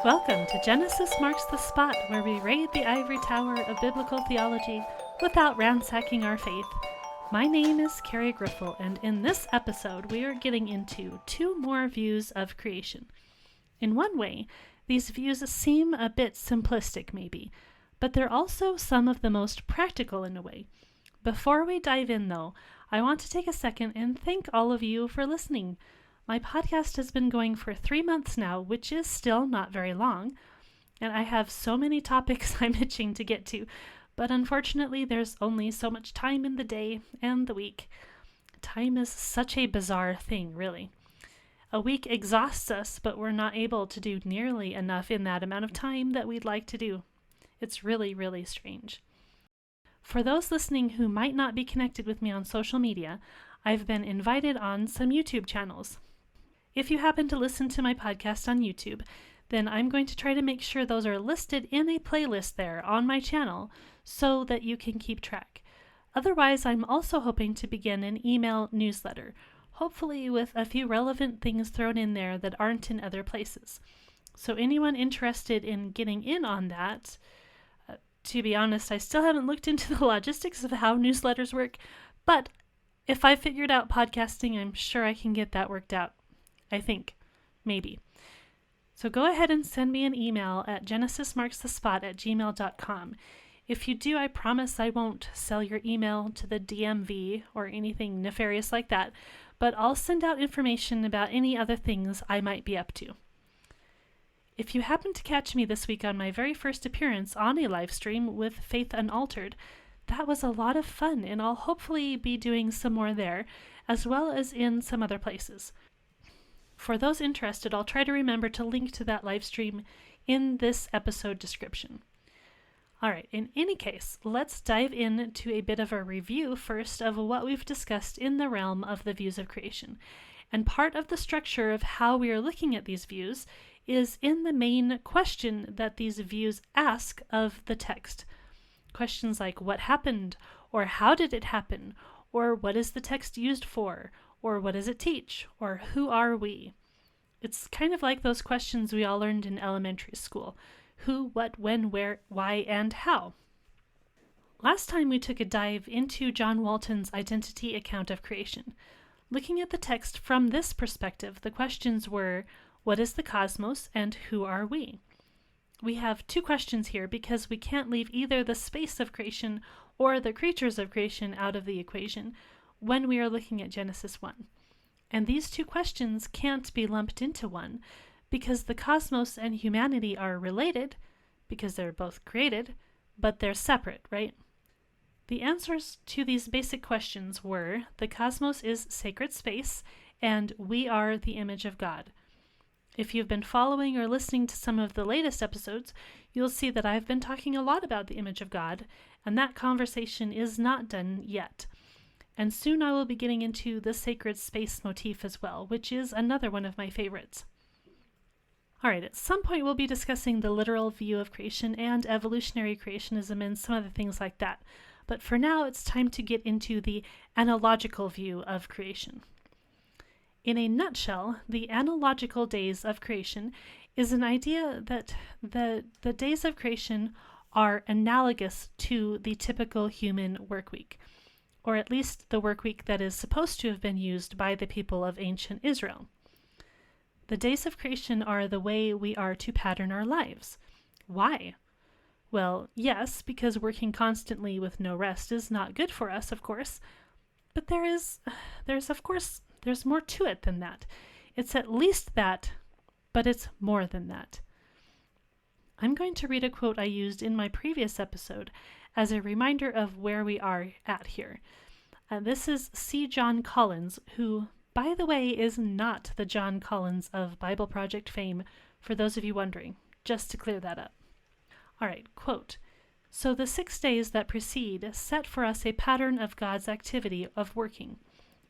Welcome to Genesis Marks the Spot, where we raid the ivory tower of biblical theology without ransacking our faith. My name is Carrie Griffel, and in this episode we are getting into two more views of creation. In one way, these views seem a bit simplistic maybe, but they're also some of the most practical in a way. Before we dive in though, I want to take a second and thank all of you for listening. My podcast has been going for 3 months now, which is still not very long, and I have so many topics I'm itching to get to, but unfortunately there's only so much time in the day and the week. Time is such a bizarre thing, really. A week exhausts us, but we're not able to do nearly enough in that amount of time that we'd like to do. It's really, really strange. For those listening who might not be connected with me on social media, I've been invited on some YouTube channels. If you happen to listen to my podcast on YouTube, then I'm going to try to make sure those are listed in a playlist there on my channel so that you can keep track. Otherwise, I'm also hoping to begin an email newsletter, hopefully with a few relevant things thrown in there that aren't in other places. So anyone interested in getting in on that, to be honest, I still haven't looked into the logistics of how newsletters work, but if I figured out podcasting, I'm sure I can get that worked out. I think. Maybe. So go ahead and send me an email at genesismarksthespot@gmail.com. If you do, I promise I won't sell your email to the DMV or anything nefarious like that, but I'll send out information about any other things I might be up to. If you happen to catch me this week on my very first appearance on a live stream with Faith Unaltered, that was a lot of fun, and I'll hopefully be doing some more there, as well as in some other places. For those interested, I'll try to remember to link to that live stream in this episode description. Alright, in any case, let's dive into a bit of a review first of what we've discussed in the realm of the views of creation. And part of the structure of how we are looking at these views is in the main question that these views ask of the text. Questions like what happened, or how did it happen, or what is the text used for, or what does it teach, or who are we? It's kind of like those questions we all learned in elementary school. Who, what, when, where, why, and how. Last time we took a dive into John Walton's identity account of creation. Looking at the text from this perspective, the questions were, what is the cosmos, and who are we? We have two questions here because we can't leave either the space of creation or the creatures of creation out of the equation when we are looking at Genesis 1. And these two questions can't be lumped into one because the cosmos and humanity are related because they're both created, but they're separate, right? The answers to these basic questions were the cosmos is sacred space and we are the image of God. If you've been following or listening to some of the latest episodes, you'll see that I've been talking a lot about the image of God, and that conversation is not done yet. And soon I will be getting into the sacred space motif as well, which is another one of my favorites. Alright, at some point we'll be discussing the literal view of creation and evolutionary creationism and some other things like that. But for now, it's time to get into the analogical view of creation. In a nutshell, the analogical days of creation is an idea that the days of creation are analogous to the typical human work week, or at least the work week that is supposed to have been used by the people of ancient Israel. The days of creation are the way we are to pattern our lives. Why? Well, yes, because working constantly with no rest is not good for us, of course, but there's more to it than that. It's at least that, but it's more than that. I'm going to read a quote I used in my previous episode as a reminder of where we are at here. This is C. John Collins, who, by the way, is not the John Collins of Bible Project fame, for those of you wondering, just to clear that up. All right, quote, "So the 6 days that precede set for us a pattern of God's activity of working,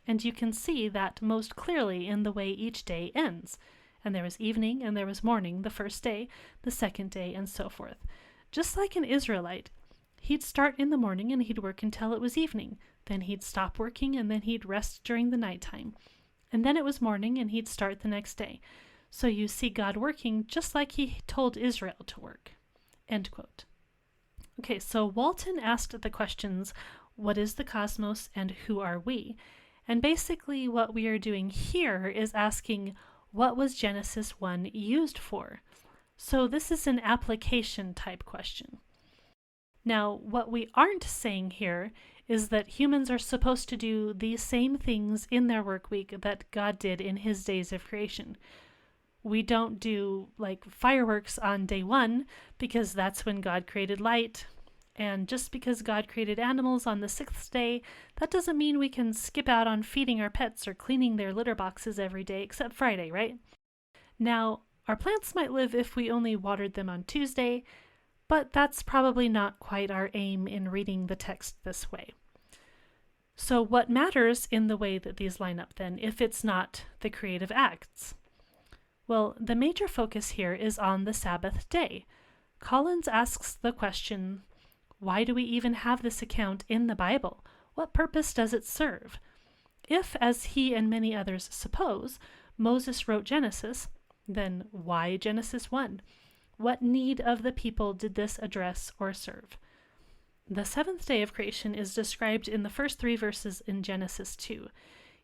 and you can see that most clearly in the way each day ends. And there was evening and there was morning the first day, the second day, and so forth. Just like an Israelite, he'd start in the morning and he'd work until it was evening. Then he'd stop working and then he'd rest during the nighttime. And then it was morning and he'd start the next day. So you see God working just like he told Israel to work. End quote. Okay, so Walton asked the questions, what is the cosmos and who are we? And basically what we are doing here is asking, what was Genesis 1 used for? So this is an application type question. Now, what we aren't saying here is that humans are supposed to do these same things in their work week that God did in his days of creation. We don't do like fireworks on day 1 because that's when God created light. And just because God created animals on the 6th day, that doesn't mean we can skip out on feeding our pets or cleaning their litter boxes every day except Friday, right? Now, our plants might live if we only watered them on Tuesday, but that's probably not quite our aim in reading the text this way. So what matters in the way that these line up then, if it's not the creative acts? Well, the major focus here is on the Sabbath day. Collins asks the question, why do we even have this account in the Bible? What purpose does it serve? If, as he and many others suppose, Moses wrote Genesis, then why Genesis 1? What need of the people did this address or serve? The 7th day of creation is described in the first 3 verses in Genesis 2.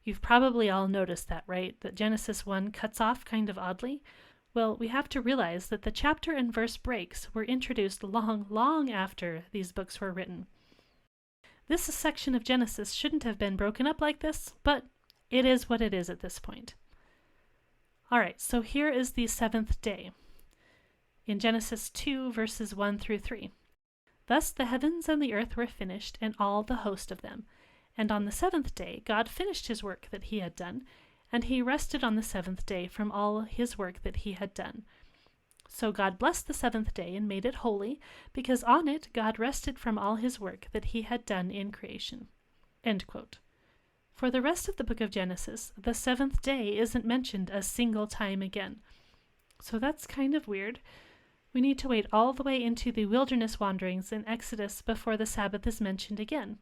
You've probably all noticed that, right? That Genesis 1 cuts off kind of oddly. Well, we have to realize that the chapter and verse breaks were introduced long after these books were written. This section of Genesis shouldn't have been broken up like this, but it is what it is at this point. All right, so here is the 7th day. In Genesis 2, verses 1 through 3. Thus the heavens and the earth were finished, and all the host of them. And on the 7th day God finished his work that he had done, and he rested on the 7th day from all his work that he had done. So God blessed the 7th day and made it holy, because on it God rested from all his work that he had done in creation. End quote. For the rest of the book of Genesis, the 7th day isn't mentioned a single time again. So that's kind of weird. We need to wait all the way into the wilderness wanderings in Exodus before the Sabbath is mentioned again.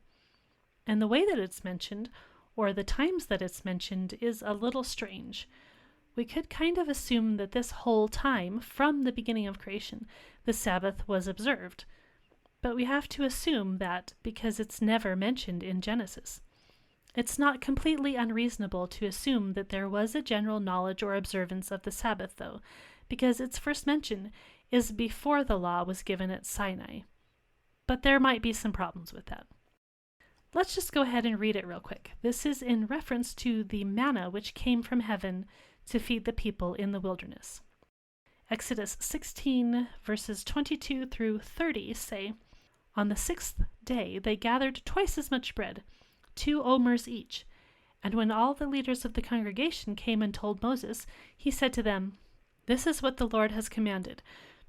And the way that it's mentioned, or the times that it's mentioned, is a little strange. We could kind of assume that this whole time, from the beginning of creation, the Sabbath was observed. But we have to assume that because it's never mentioned in Genesis. It's not completely unreasonable to assume that there was a general knowledge or observance of the Sabbath, though, because its first mention is before the law was given at Sinai. But there might be some problems with that. Let's just go ahead and read it real quick. This is in reference to the manna which came from heaven to feed the people in the wilderness. Exodus 16, verses 22 through 30 say, On the 6th day they gathered twice as much bread, 2 omers each. And when all the leaders of the congregation came and told Moses, he said to them, This is what the Lord has commanded.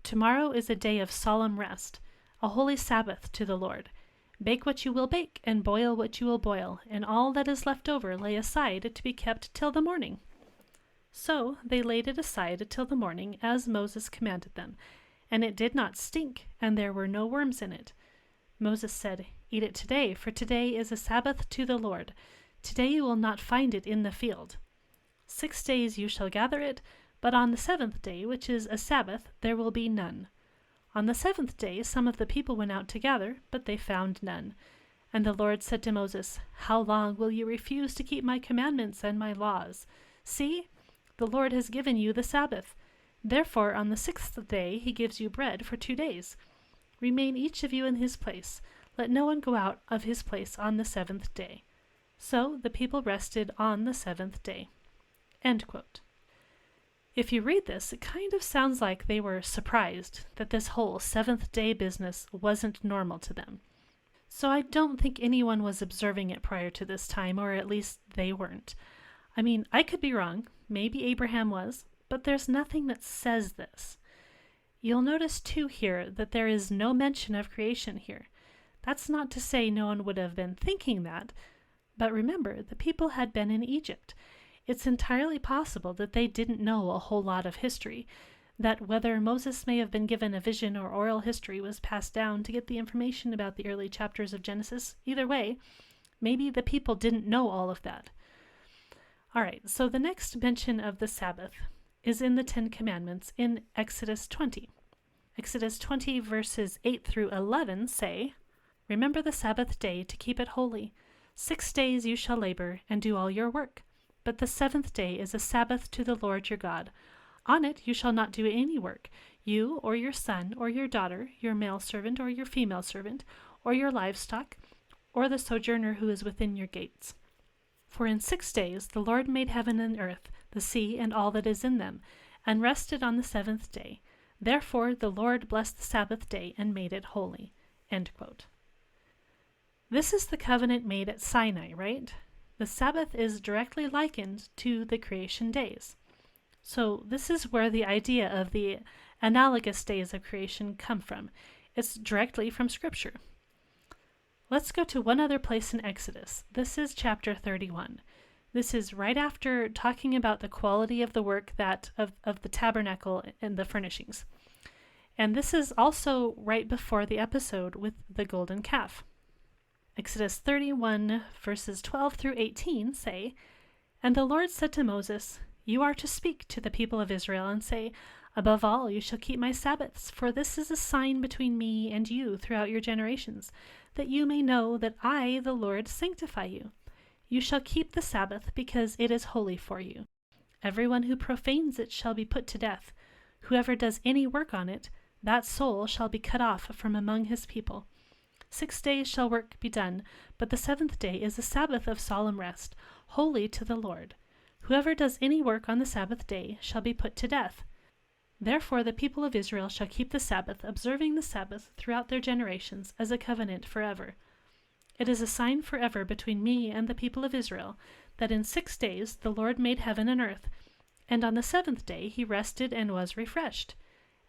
Tomorrow is a day of solemn rest, a holy Sabbath to the Lord. Bake what you will bake, and boil what you will boil, and all that is left over lay aside to be kept till the morning. So they laid it aside till the morning, as Moses commanded them. And it did not stink, and there were no worms in it. Moses said, Eat it today, for today is a Sabbath to the Lord. Today you will not find it in the field. 6 days you shall gather it, but on the 7th day, which is a Sabbath, there will be none. On the 7th day some of the people went out to gather, but they found none. And the Lord said to Moses, How long will you refuse to keep my commandments and my laws? See, the Lord has given you the Sabbath. Therefore on the 6th day he gives you bread for 2 days. Remain each of you in his place. Let no one go out of his place on the 7th day. So the people rested on the 7th day. End quote. If you read this, it kind of sounds like they were surprised that this whole 7th day business wasn't normal to them. So I don't think anyone was observing it prior to this time, or at least they weren't. I mean, I could be wrong. Maybe Abraham was, but there's nothing that says this. You'll notice too here that there is no mention of creation here. That's not to say no one would have been thinking that, but remember, the people had been in Egypt. It's entirely possible that they didn't know a whole lot of history, that whether Moses may have been given a vision or oral history was passed down to get the information about the early chapters of Genesis. Either way, maybe the people didn't know all of that. All right, so the next mention of the Sabbath is in the Ten Commandments in Exodus 20. Exodus 20 verses 8 through 11 say, "Remember the Sabbath day to keep it holy. 6 days you shall labor and do all your work. But the seventh day is a Sabbath to the Lord your God. On it you shall not do any work, you or your son or your daughter, your male servant or your female servant, or your livestock, or the sojourner who is within your gates. For in 6 days the Lord made heaven and earth, the sea, and all that is in them, and rested on the seventh day. Therefore the Lord blessed the Sabbath day and made it holy." End quote. This is the covenant made at Sinai, right? The Sabbath is directly likened to the creation days. So this is where the idea of the analogous days of creation come from. It's directly from Scripture. Let's go to one other place in Exodus. This is chapter 31. This is right after talking about the quality of the work of the tabernacle and the furnishings. And this is also right before the episode with the golden calf. Exodus 31 verses 12 through 18 say, "And the Lord said to Moses, You are to speak to the people of Israel and say, Above all you shall keep my Sabbaths, for this is a sign between me and you throughout your generations, that you may know that I, the Lord, sanctify you. You shall keep the Sabbath, because it is holy for you. Everyone who profanes it shall be put to death. Whoever does any work on it, that soul shall be cut off from among his people. 6 days shall work be done, but the seventh day is a Sabbath of solemn rest, holy to the Lord. Whoever does any work on the Sabbath day shall be put to death. Therefore the people of Israel shall keep the Sabbath, observing the Sabbath throughout their generations as a covenant forever. It is a sign forever between me and the people of Israel, that in 6 days the Lord made heaven and earth, and on the seventh day he rested and was refreshed.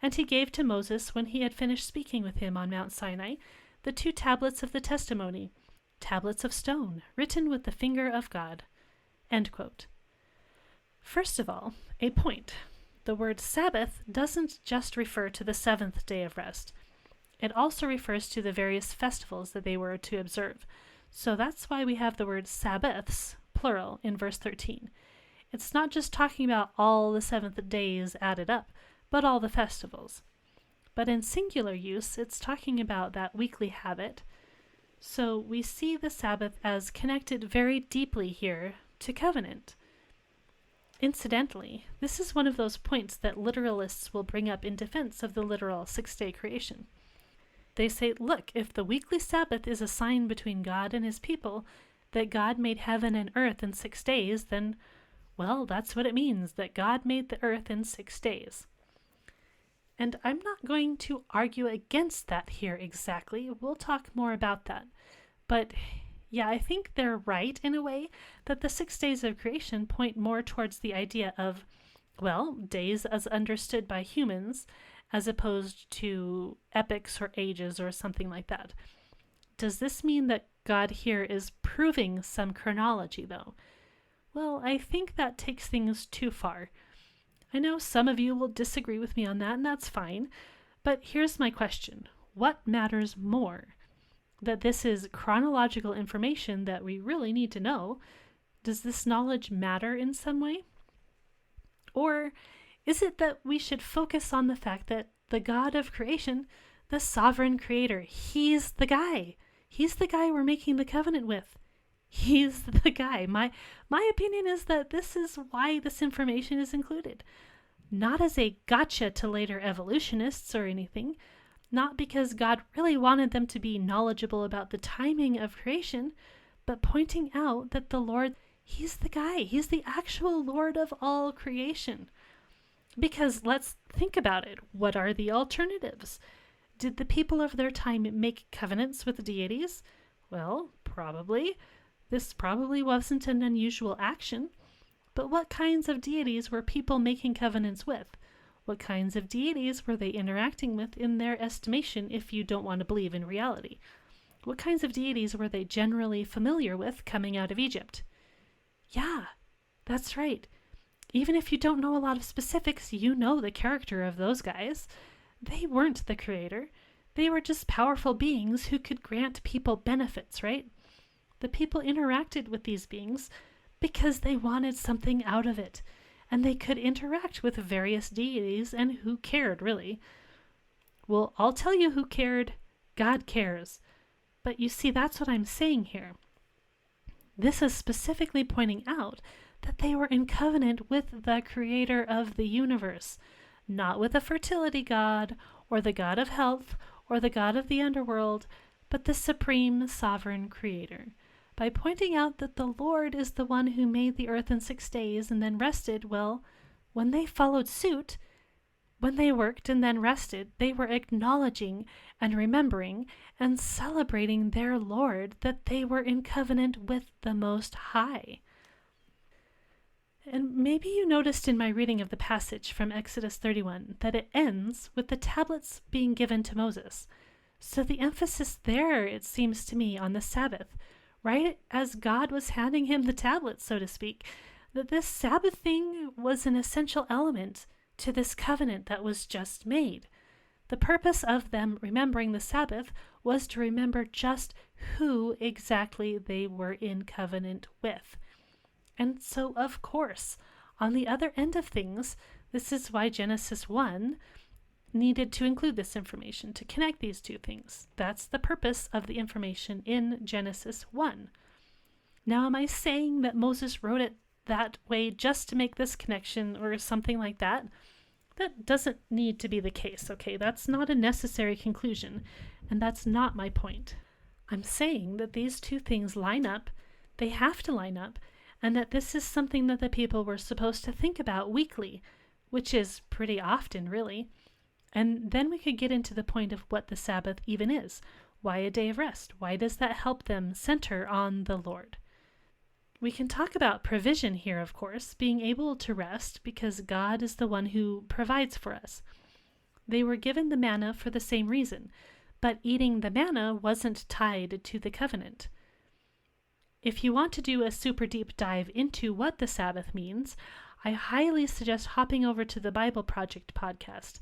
And he gave to Moses, when he had finished speaking with him on Mount Sinai, the 2 tablets of the testimony, tablets of stone, written with the finger of God." End quote. First of all, a point. The word Sabbath doesn't just refer to the seventh day of rest. It also refers to the various festivals that they were to observe. So that's why we have the word Sabbaths, plural, in verse 13. It's not just talking about all the seventh days added up, but all the festivals. But in singular use, it's talking about that weekly habit. So we see the Sabbath as connected very deeply here to covenant. Incidentally, this is one of those points that literalists will bring up in defense of the literal 6-day creation. They say, look, if the weekly Sabbath is a sign between God and his people, that God made heaven and earth in 6 days, then, well, that's what it means, that God made the earth in 6 days. And I'm not going to argue against that here exactly. We'll talk more about that. But yeah, I think they're right in a way that the 6 days of creation point more towards the idea of, well, days as understood by humans, as opposed to epochs or ages or something like that. Does this mean that God here is proving some chronology, though? Well, I think that takes things too far. I know some of you will disagree with me on that, and that's fine. But here's my question. What matters more? That this is chronological information that we really need to know? Does this knowledge matter in some way? Or is it that we should focus on the fact that the God of creation, the sovereign creator, he's the guy. He's the guy we're making the covenant with. He's the guy. My opinion is that this is why this information is included. Not as a gotcha to later evolutionists or anything, not because God really wanted them to be knowledgeable about the timing of creation, but pointing out that the Lord, he's the guy. He's the actual Lord of all creation. Because let's think about it. What are the alternatives? Did the people of their time make covenants with deities? Well, probably. This probably wasn't an unusual action. But what kinds of deities were people making covenants with? What kinds of deities were they interacting with in their estimation, if you don't want to believe in reality? What kinds of deities were they generally familiar with coming out of Egypt? Yeah, that's right. Even if you don't know a lot of specifics, you know the character of those guys. They weren't the creator. They were just powerful beings who could grant people benefits, right? The people interacted with these beings because they wanted something out of it. and they could interact with various deities, and who cared, really? Well, I'll tell you who cared. God cares. But you see, that's what I'm saying here. This is specifically pointing out that they were in covenant with the creator of the universe, not with a fertility god, or the god of health, or the god of the underworld, but the supreme sovereign creator. By pointing out that the Lord is the one who made the earth in 6 days and then rested, well, when they followed suit, when they worked and then rested, they were acknowledging and remembering and celebrating their Lord, that they were in covenant with the Most High. And maybe you noticed in my reading of the passage from Exodus 31 that it ends with the tablets being given to Moses. So the emphasis there, it seems to me, on the Sabbath, right as God was handing him the tablets, so to speak, that this Sabbath thing was an essential element to this covenant that was just made. The purpose of them remembering the Sabbath was to remember just who exactly they were in covenant with. And so, of course, on the other end of things, this is why Genesis 1 needed to include this information, to connect these two things. That's the purpose of the information in Genesis 1. Now, am I saying that Moses wrote it that way just to make this connection or something like that? That doesn't need to be the case, okay? That's not a necessary conclusion, and that's not my point. I'm saying that these two things line up, they have to line up, and that this is something that the people were supposed to think about weekly, which is pretty often, really. And then we could get into the point of what the Sabbath even is. Why a day of rest? Why does that help them center on the Lord? We can talk about provision here, of course, being able to rest because God is the one who provides for us. They were given the manna for the same reason, but eating the manna wasn't tied to the covenant. If you want to do a super deep dive into what the Sabbath means, I highly suggest hopping over to the Bible Project podcast.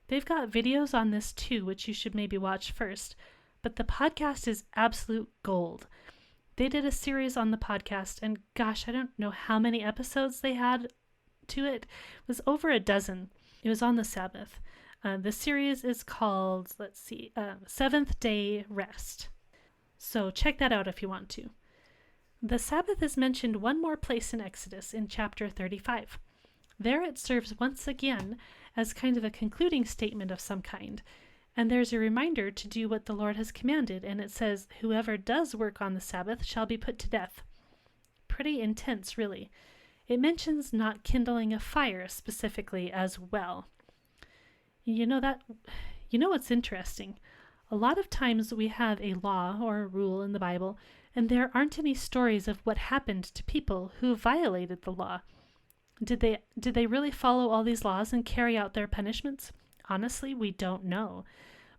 They've got videos on this too, which you should maybe watch first, but the podcast is absolute gold. They did a series on the podcast, and gosh, I don't know how many episodes they had to it. It was over a dozen. It was on the Sabbath. The series is called, Seventh Day Rest. So check that out if you want to. The Sabbath is mentioned one more place in Exodus in chapter 35. There it serves once again as kind of a concluding statement of some kind. And there's a reminder to do what the Lord has commanded, and it says, "Whoever does work on the Sabbath shall be put to death." Pretty intense, really. It mentions not kindling a fire specifically as well. You know what's interesting? A lot of times we have a law or a rule in the Bible, and there aren't any stories of what happened to people who violated the law. Did they really follow all these laws and carry out their punishments? Honestly, we don't know.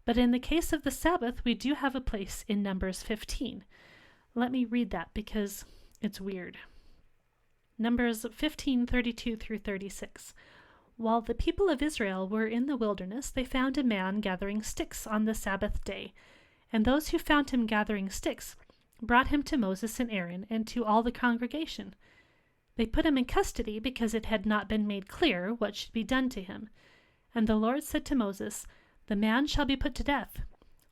But in the case of the Sabbath, we do have a place in Numbers 15. Let me read that because it's weird. Numbers 15:32 through 36. While the people of Israel were in the wilderness, they found a man gathering sticks on the Sabbath day. And those who found him gathering sticks brought him to Moses and Aaron and to all the congregation. They put him in custody because it had not been made clear what should be done to him. And the Lord said to Moses, "The man shall be put to death.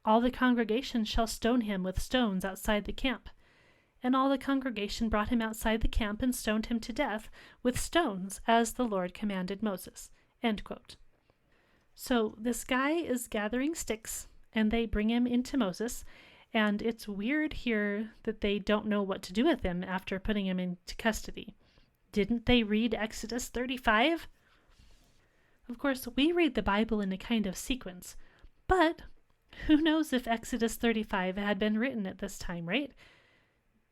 All the congregation shall stone him with stones outside the camp." And all the congregation brought him outside the camp and stoned him to death with stones, as the Lord commanded Moses. End quote. So this guy is gathering sticks, and they bring him into Moses, and it's weird here that they don't know what to do with him after putting him into custody. Didn't they read Exodus 35? Of course, we read the Bible in a kind of sequence, but who knows if Exodus 35 had been written at this time, right?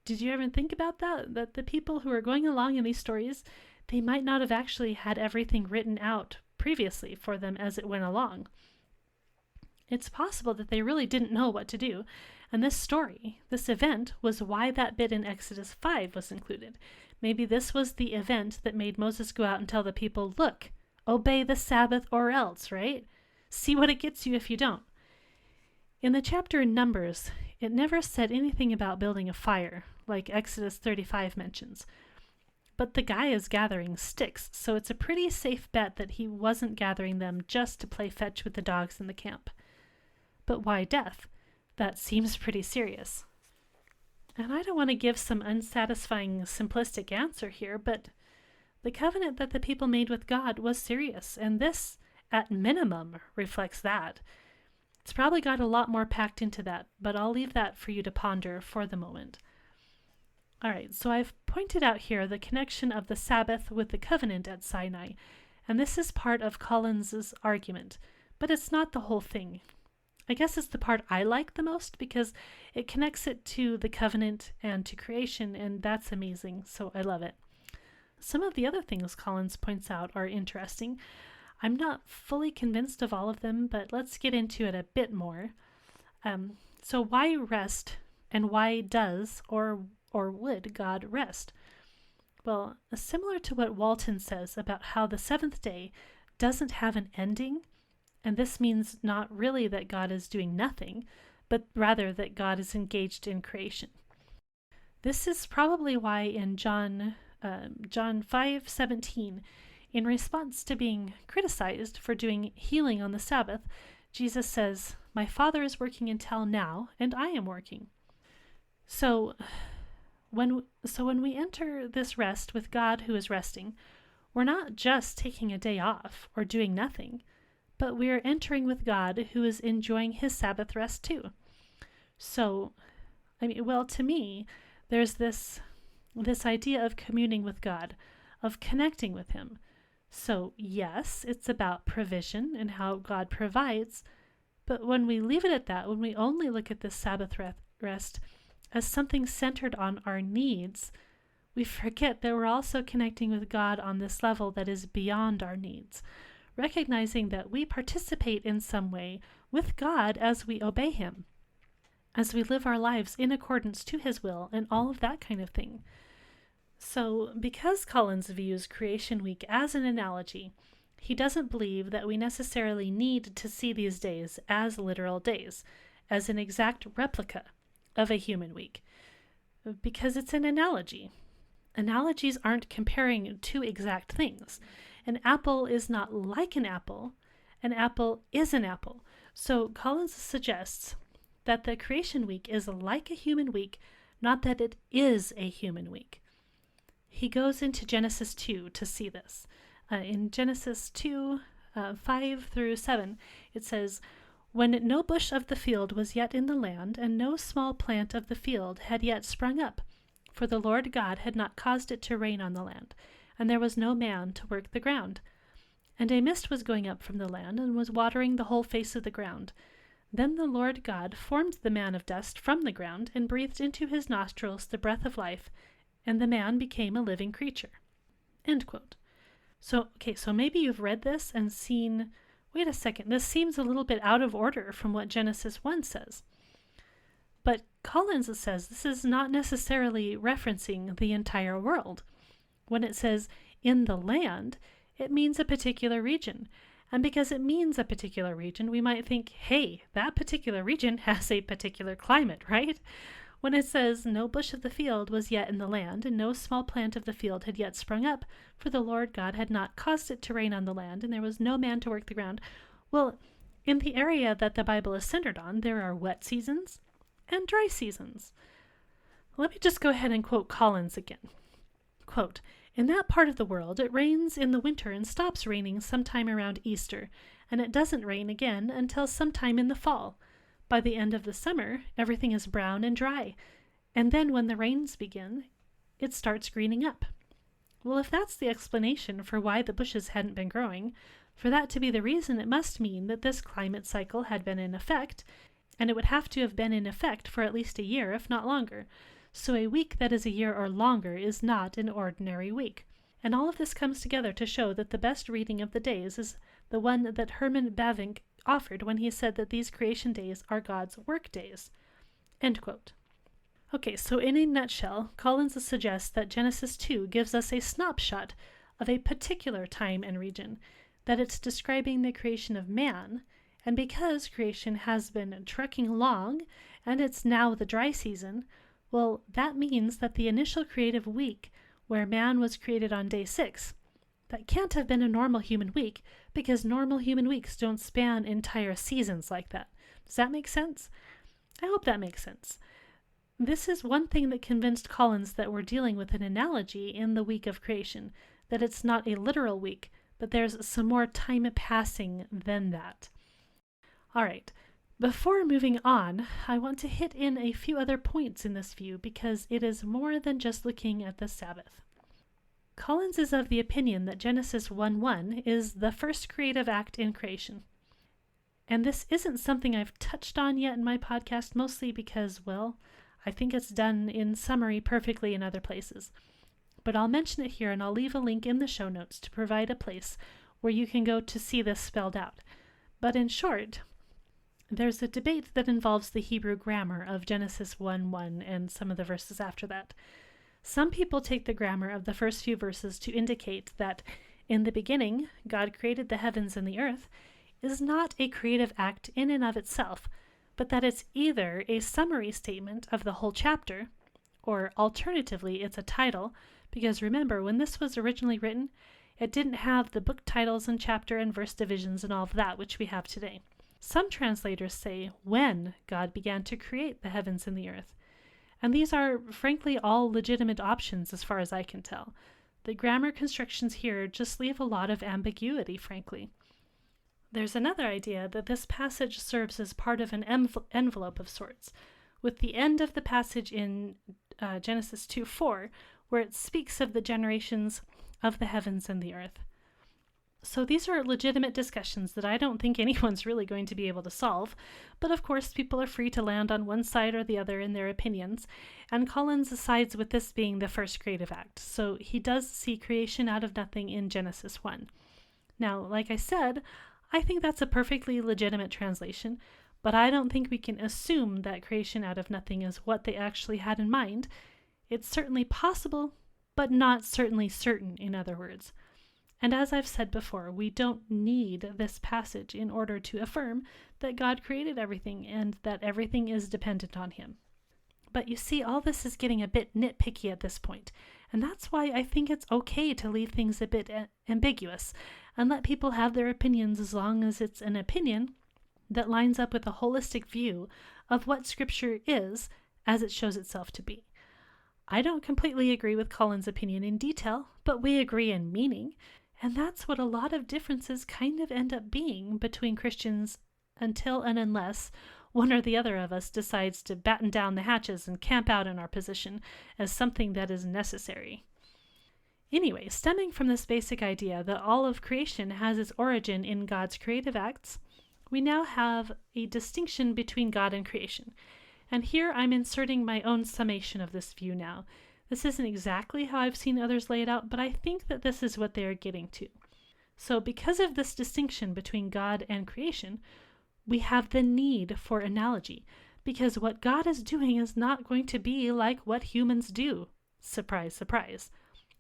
Did you ever think about that? That the people who are going along in these stories, they might not have actually had everything written out previously for them as it went along. It's possible that they really didn't know what to do, and this story, this event, was why that bit in Exodus 5 was included. Maybe this was the event that made Moses go out and tell the people, look, obey the Sabbath or else, right? See what it gets you if you don't. In the chapter in Numbers, it never said anything about building a fire, like Exodus 35 mentions. But the guy is gathering sticks, so it's a pretty safe bet that he wasn't gathering them just to play fetch with the dogs in the camp. But why death? That seems pretty serious. And I don't want to give some unsatisfying, simplistic answer here, but the covenant that the people made with God was serious, and this, at minimum, reflects that. It's probably got a lot more packed into that, but I'll leave that for you to ponder for the moment. All right, so I've pointed out here the connection of the Sabbath with the covenant at Sinai, and this is part of Collins's argument, but it's not the whole thing. I guess it's the part I like the most because it connects it to the covenant and to creation, and that's amazing, so I love it. Some of the other things Collins points out are interesting. I'm not fully convinced of all of them, but let's get into it a bit more. So why rest, and why does or would God rest? Well, similar to what Walton says about how the seventh day doesn't have an ending, and this means not really that God is doing nothing, but rather that God is engaged in creation. This is probably why in John 5:17, in response to being criticized for doing healing on the Sabbath, Jesus says, "My Father is working until now, and I am working." So when we enter this rest with God who is resting, we're not just taking a day off or doing nothing, but we are entering with God who is enjoying his Sabbath rest too. So, to me, there's this idea of communing with God, of connecting with him. So yes, it's about provision and how God provides, but when we leave it at that, when we only look at this Sabbath rest as something centered on our needs, we forget that we're also connecting with God on this level that is beyond our needs, recognizing that we participate in some way with God as we obey him, as we live our lives in accordance to his will and all of that kind of thing. So, because Collins views Creation Week as an analogy, he doesn't believe that we necessarily need to see these days as literal days, as an exact replica of a human week, because it's an analogy. Analogies aren't comparing two exact things. An apple is not like an apple is an apple. So Collins suggests that the Creation Week is like a human week, not that it is a human week. He goes into Genesis 2 to see this. In Genesis 2, 5 through 7, it says, "When no bush of the field was yet in the land, and no small plant of the field had yet sprung up, for the Lord God had not caused it to rain on the land, and there was no man to work the ground. And a mist was going up from the land, and was watering the whole face of the ground. Then the Lord God formed the man of dust from the ground, and breathed into his nostrils the breath of life, and the man became a living creature." End quote. So maybe you've read this and seen, wait a second, this seems a little bit out of order from what Genesis 1 says. But Collins says this is not necessarily referencing the entire world. When it says in the land, it means a particular region. And because it means a particular region, we might think, hey, that particular region has a particular climate, right? When it says, "No bush of the field was yet in the land, and no small plant of the field had yet sprung up, for the Lord God had not caused it to rain on the land, and there was no man to work the ground." Well, in the area that the Bible is centered on, there are wet seasons and dry seasons. Let me just go ahead and quote Collins again. Quote, "In that part of the world, it rains in the winter and stops raining sometime around Easter, and it doesn't rain again until sometime in the fall. By the end of the summer, everything is brown and dry, and then when the rains begin, it starts greening up." Well, if that's the explanation for why the bushes hadn't been growing, for that to be the reason, it must mean that this climate cycle had been in effect, and it would have to have been in effect for at least a year, if not longer. So a week that is a year or longer is not an ordinary week. And all of this comes together to show that the best reading of the days is the one that Herman Bavinck offered when he said that these creation days are God's work days. End quote. Okay, so in a nutshell, Collins suggests that Genesis 2 gives us a snapshot of a particular time and region, that it's describing the creation of man, and because creation has been trucking along, and it's now the dry season, well, that means that the initial creative week where man was created on day 6. That can't have been a normal human week, because normal human weeks don't span entire seasons like that. Does that make sense? I hope that makes sense. This is one thing that convinced Collins that we're dealing with an analogy in the week of creation, that it's not a literal week, but there's some more time passing than that. All right, before moving on, I want to hit in a few other points in this view because it is more than just looking at the Sabbath. Collins is of the opinion that Genesis 1:1 is the first creative act in creation. And this isn't something I've touched on yet in my podcast, mostly because, well, I think it's done in summary perfectly in other places. But I'll mention it here, and I'll leave a link in the show notes to provide a place where you can go to see this spelled out. But in short, there's a debate that involves the Hebrew grammar of Genesis 1:1 and some of the verses after that. Some people take the grammar of the first few verses to indicate that in the beginning, God created the heavens and the earth is not a creative act in and of itself, but that it's either a summary statement of the whole chapter, or alternatively, it's a title, because remember, when this was originally written, it didn't have the book titles and chapter and verse divisions and all of that, which we have today. Some translators say when God began to create the heavens and the earth. And these are, frankly, all legitimate options as far as I can tell. The grammar constructions here just leave a lot of ambiguity, frankly. There's another idea that this passage serves as part of an envelope of sorts, with the end of the passage in Genesis 2:4, where it speaks of the generations of the heavens and the earth. So these are legitimate discussions that I don't think anyone's really going to be able to solve, but of course people are free to land on one side or the other in their opinions, and Collins sides with this being the first creative act, so he does see creation out of nothing in Genesis 1. Now, like I said, I think that's a perfectly legitimate translation, but I don't think we can assume that creation out of nothing is what they actually had in mind. It's certainly possible, but not certainly certain, in other words. And as I've said before, we don't need this passage in order to affirm that God created everything and that everything is dependent on him. But you see, all this is getting a bit nitpicky at this point, and that's why I think it's okay to leave things a bit ambiguous and let people have their opinions as long as it's an opinion that lines up with a holistic view of what Scripture is as it shows itself to be. I don't completely agree with Collins' opinion in detail, but we agree in meaning, and that's what a lot of differences kind of end up being between Christians until and unless one or the other of us decides to batten down the hatches and camp out in our position as something that is necessary. Anyway, stemming from this basic idea that all of creation has its origin in God's creative acts, we now have a distinction between God and creation. And here I'm inserting my own summation of this view now. This isn't exactly how I've seen others lay it out, but I think that this is what they are getting to. So because of this distinction between God and creation, we have the need for analogy, because what God is doing is not going to be like what humans do. Surprise, surprise.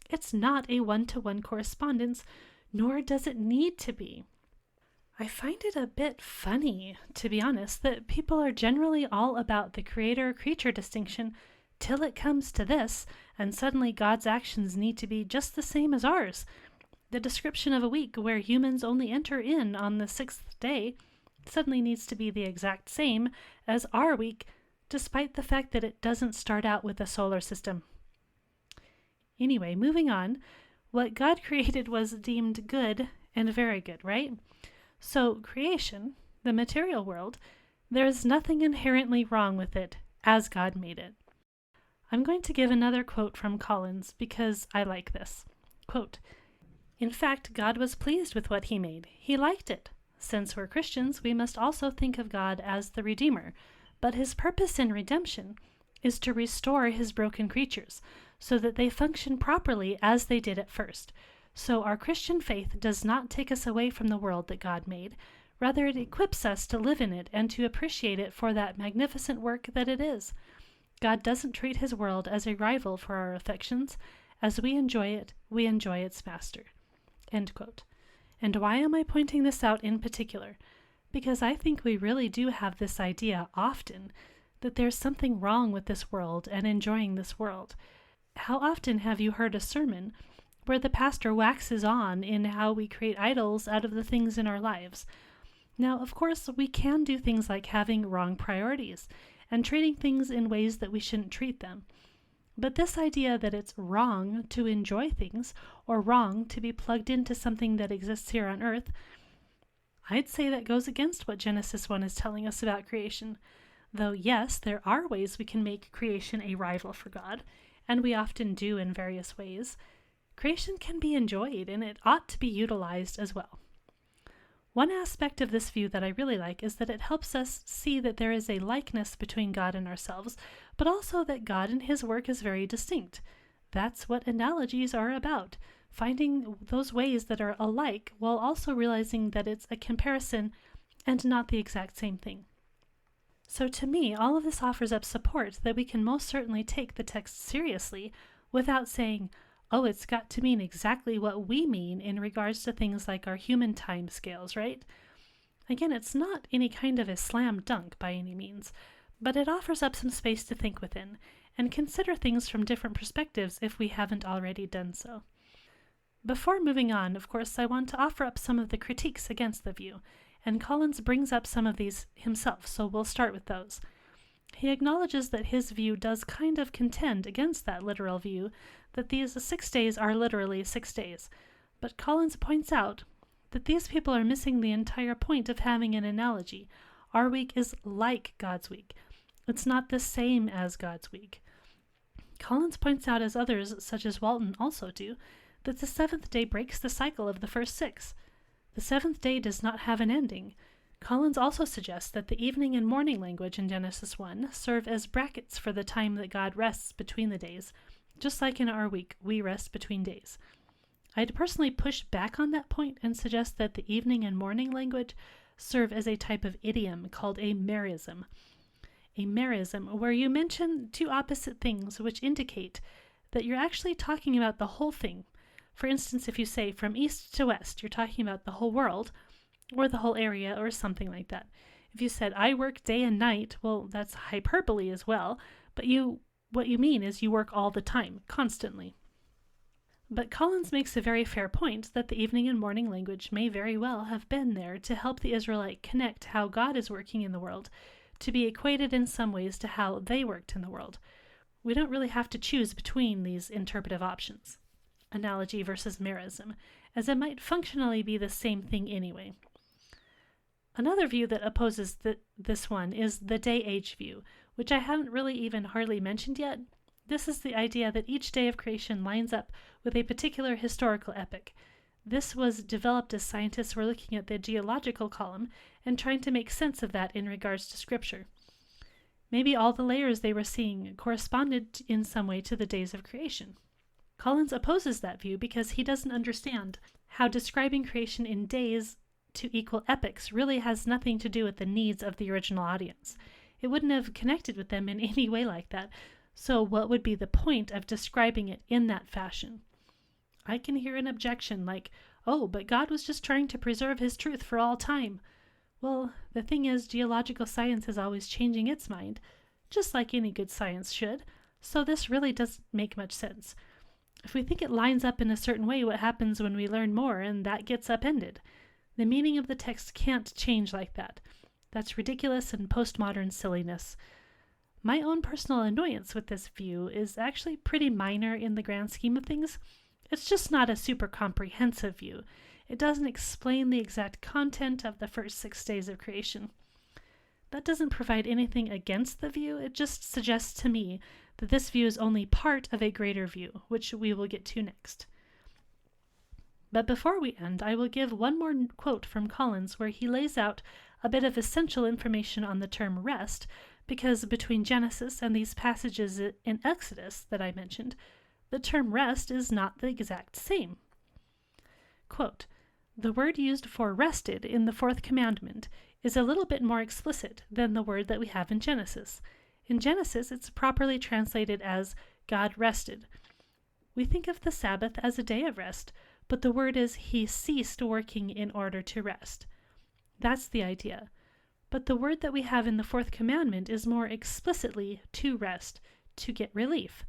It's not a one-to-one correspondence, nor does it need to be. I find it a bit funny, to be honest, that people are generally all about the creator-creature distinction till it comes to this, and suddenly God's actions need to be just the same as ours. The description of a week where humans only enter in on the 6th day suddenly needs to be the exact same as our week, despite the fact that it doesn't start out with a solar system. Anyway, moving on, what God created was deemed good and very good, right? So creation, the material world, there is nothing inherently wrong with it as God made it. I'm going to give another quote from Collins because I like this. Quote, "In fact, God was pleased with what he made. He liked it. Since we're Christians, we must also think of God as the Redeemer, but his purpose in redemption is to restore his broken creatures so that they function properly as they did at first. So our Christian faith does not take us away from the world that God made. Rather, it equips us to live in it and to appreciate it for that magnificent work that it is. God doesn't treat his world as a rival for our affections. As we enjoy its master." End quote. And why am I pointing this out in particular? Because I think we really do have this idea often that there's something wrong with this world and enjoying this world. How often have you heard a sermon where the pastor waxes on in how we create idols out of the things in our lives? Now, of course, we can do things like having wrong priorities and treating things in ways that we shouldn't treat them. But this idea that it's wrong to enjoy things or wrong to be plugged into something that exists here on earth, I'd say that goes against what Genesis 1 is telling us about creation. Though yes, there are ways we can make creation a rival for God, and we often do in various ways. Creation can be enjoyed, and it ought to be utilized as well. One aspect of this view that I really like is that it helps us see that there is a likeness between God and ourselves, but also that God and his work is very distinct. That's what analogies are about, finding those ways that are alike while also realizing that it's a comparison and not the exact same thing. So to me, all of this offers up support that we can most certainly take the text seriously without saying, oh, it's got to mean exactly what we mean in regards to things like our human time scales, right? Again, it's not any kind of a slam dunk by any means, but it offers up some space to think within and consider things from different perspectives if we haven't already done so. Before moving on, of course, I want to offer up some of the critiques against the view, and Collins brings up some of these himself, so we'll start with those. He acknowledges that his view does kind of contend against that literal view, that these 6 days are literally 6 days, but Collins points out that these people are missing the entire point of having an analogy. Our week is like God's week. It's not the same as God's week. Collins points out, as others, such as Walton, also do, that the 7th day breaks the cycle of the first 6. The 7th day does not have an ending. Collins also suggests that the evening and morning language in Genesis 1 serve as brackets for the time that God rests between the days, just like in our week, we rest between days. I'd personally push back on that point and suggest that the evening and morning language serve as a type of idiom called a merism. A merism, where you mention two opposite things which indicate that you're actually talking about the whole thing. For instance, if you say from east to west, you're talking about the whole world, or the whole area, or something like that. If you said, I work day and night, well, that's hyperbole as well, but what you mean is you work all the time, constantly. But Collins makes a very fair point that the evening and morning language may very well have been there to help the Israelite connect how God is working in the world, to be equated in some ways to how they worked in the world. We don't really have to choose between these interpretive options, analogy versus merism, as it might functionally be the same thing anyway. Another view that opposes this one is the day-age view, which I haven't really even hardly mentioned yet. This is the idea that each day of creation lines up with a particular historical epoch. This was developed as scientists were looking at the geological column and trying to make sense of that in regards to Scripture. Maybe all the layers they were seeing corresponded in some way to the days of creation. Collins opposes that view because he doesn't understand how describing creation in days to equal epochs really has nothing to do with the needs of the original audience. It wouldn't have connected with them in any way like that. So what would be the point of describing it in that fashion? I can hear an objection like, oh, but God was just trying to preserve his truth for all time. Well, the thing is, geological science is always changing its mind, just like any good science should, so this really doesn't make much sense. If we think it lines up in a certain way, what happens when we learn more and that gets upended? The meaning of the text can't change like that. That's ridiculous and postmodern silliness. My own personal annoyance with this view is actually pretty minor in the grand scheme of things. It's just not a super comprehensive view. It doesn't explain the exact content of the first 6 days of creation. That doesn't provide anything against the view. It just suggests to me that this view is only part of a greater view, which we will get to next. But before we end, I will give one more quote from Collins where he lays out a bit of essential information on the term rest, because between Genesis and these passages in Exodus that I mentioned, the term rest is not the exact same. Quote, the word used for rested in the 4th commandment is a little bit more explicit than the word that we have in Genesis. In Genesis, it's properly translated as God rested. We think of the Sabbath as a day of rest, but the word is he ceased working in order to rest. That's the idea. But the word that we have in the 4th commandment is more explicitly to rest, to get relief.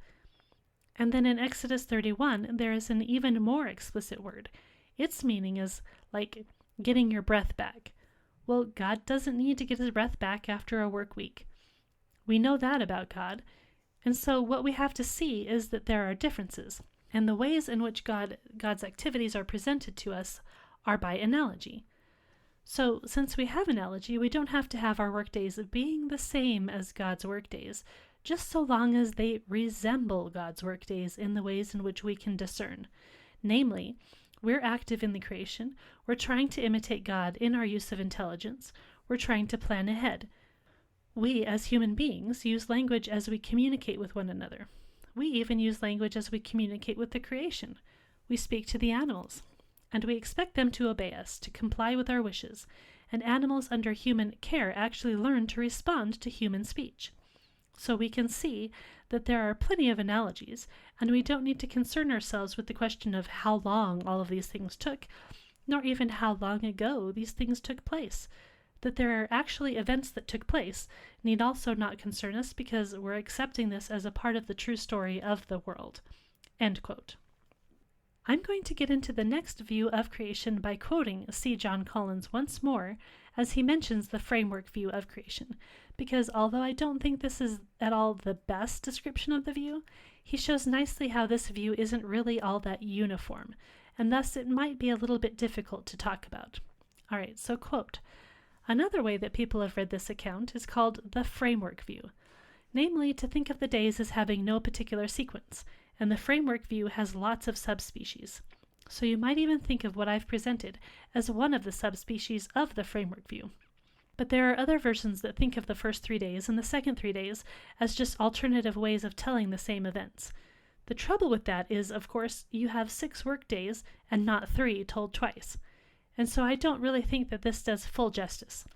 And then in Exodus 31, there is an even more explicit word. Its meaning is like getting your breath back. Well, God doesn't need to get his breath back after a work week. We know that about God. And so what we have to see is that there are differences. And the ways in which God's activities are presented to us are by analogy. So since we have analogy, we don't have to have our workdays being the same as God's workdays, just so long as they resemble God's workdays in the ways in which we can discern. Namely, we're active in the creation, we're trying to imitate God in our use of intelligence, we're trying to plan ahead. We, as human beings, use language as we communicate with one another. We even use language as we communicate with the creation. We speak to the animals, and we expect them to obey us, to comply with our wishes, and animals under human care actually learn to respond to human speech. So we can see that there are plenty of analogies, and we don't need to concern ourselves with the question of how long all of these things took, nor even how long ago these things took place. That there are actually events that took place need also not concern us because we're accepting this as a part of the true story of the world. End quote. I'm going to get into the next view of creation by quoting C. John Collins once more as he mentions the framework view of creation, because although I don't think this is at all the best description of the view, he shows nicely how this view isn't really all that uniform, and thus it might be a little bit difficult to talk about. All right, so quote, "Another way that people have read this account is called the framework view, namely to think of the days as having no particular sequence, and the framework view has lots of subspecies. So you might even think of what I've presented as one of the subspecies of the framework view. But there are other versions that think of the first 3 days and the second 3 days as just alternative ways of telling the same events. The trouble with that is, of course, you have 6 work days and not 3 told twice. And so I don't really think that this does full justice.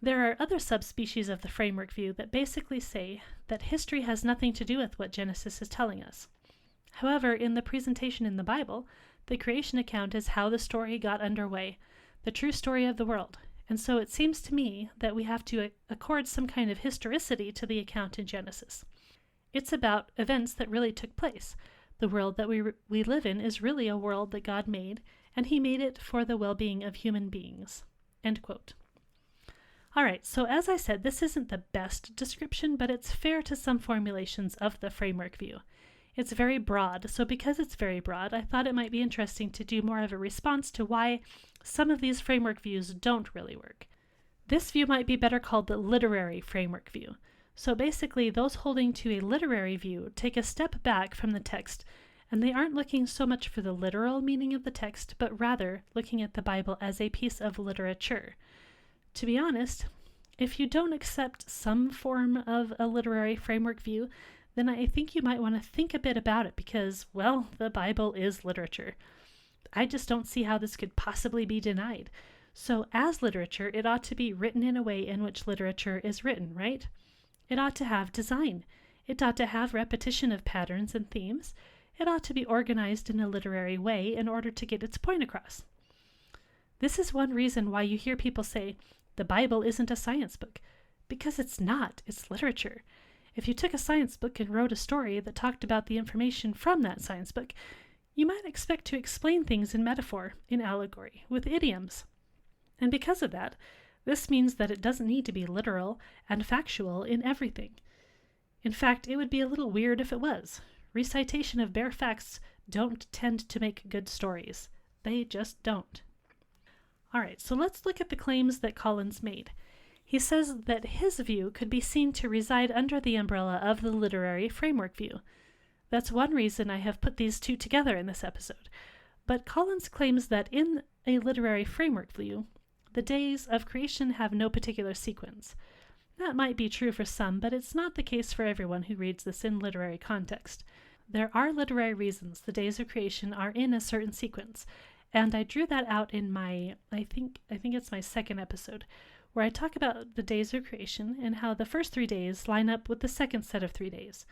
There are other subspecies of the framework view that basically say that history has nothing to do with what Genesis is telling us. However, in the presentation in the Bible, the creation account is how the story got underway, the true story of the world, and so it seems to me that we have to accord some kind of historicity to the account in Genesis. It's about events that really took place. The world that we live in is really a world that God made, and he made it for the well-being of human beings." End quote. All right, so as I said, this isn't the best description, but it's fair to some formulations of the framework view. It's very broad, so because it's very broad, I thought it might be interesting to do more of a response to why some of these framework views don't really work. This view might be better called the literary framework view. So basically, those holding to a literary view take a step back from the text, and they aren't looking so much for the literal meaning of the text, but rather looking at the Bible as a piece of literature. To be honest, if you don't accept some form of a literary framework view, then I think you might want to think a bit about it because, well, the Bible is literature. I just don't see how this could possibly be denied. So as literature, it ought to be written in a way in which literature is written, right? It ought to have design. It ought to have repetition of patterns and themes. It ought to be organized in a literary way in order to get its point across. This is one reason why you hear people say, the Bible isn't a science book, because it's not, it's literature. If you took a science book and wrote a story that talked about the information from that science book, you might expect to explain things in metaphor, in allegory, with idioms. And because of that, this means that it doesn't need to be literal and factual in everything. In fact, it would be a little weird if it was. Recitation of bare facts don't tend to make good stories. They just don't. All right, so let's look at the claims that Collins made. He says that his view could be seen to reside under the umbrella of the literary framework view. That's one reason I have put these two together in this episode. But Collins claims that in a literary framework view, the days of creation have no particular sequence. That might be true for some, but it's not the case for everyone who reads this in literary context. There are literary reasons the days of creation are in a certain sequence, and I drew that out in my, I think it's my second episode, where I talk about the days of creation and how the first 3 days line up with the second set of 3 days.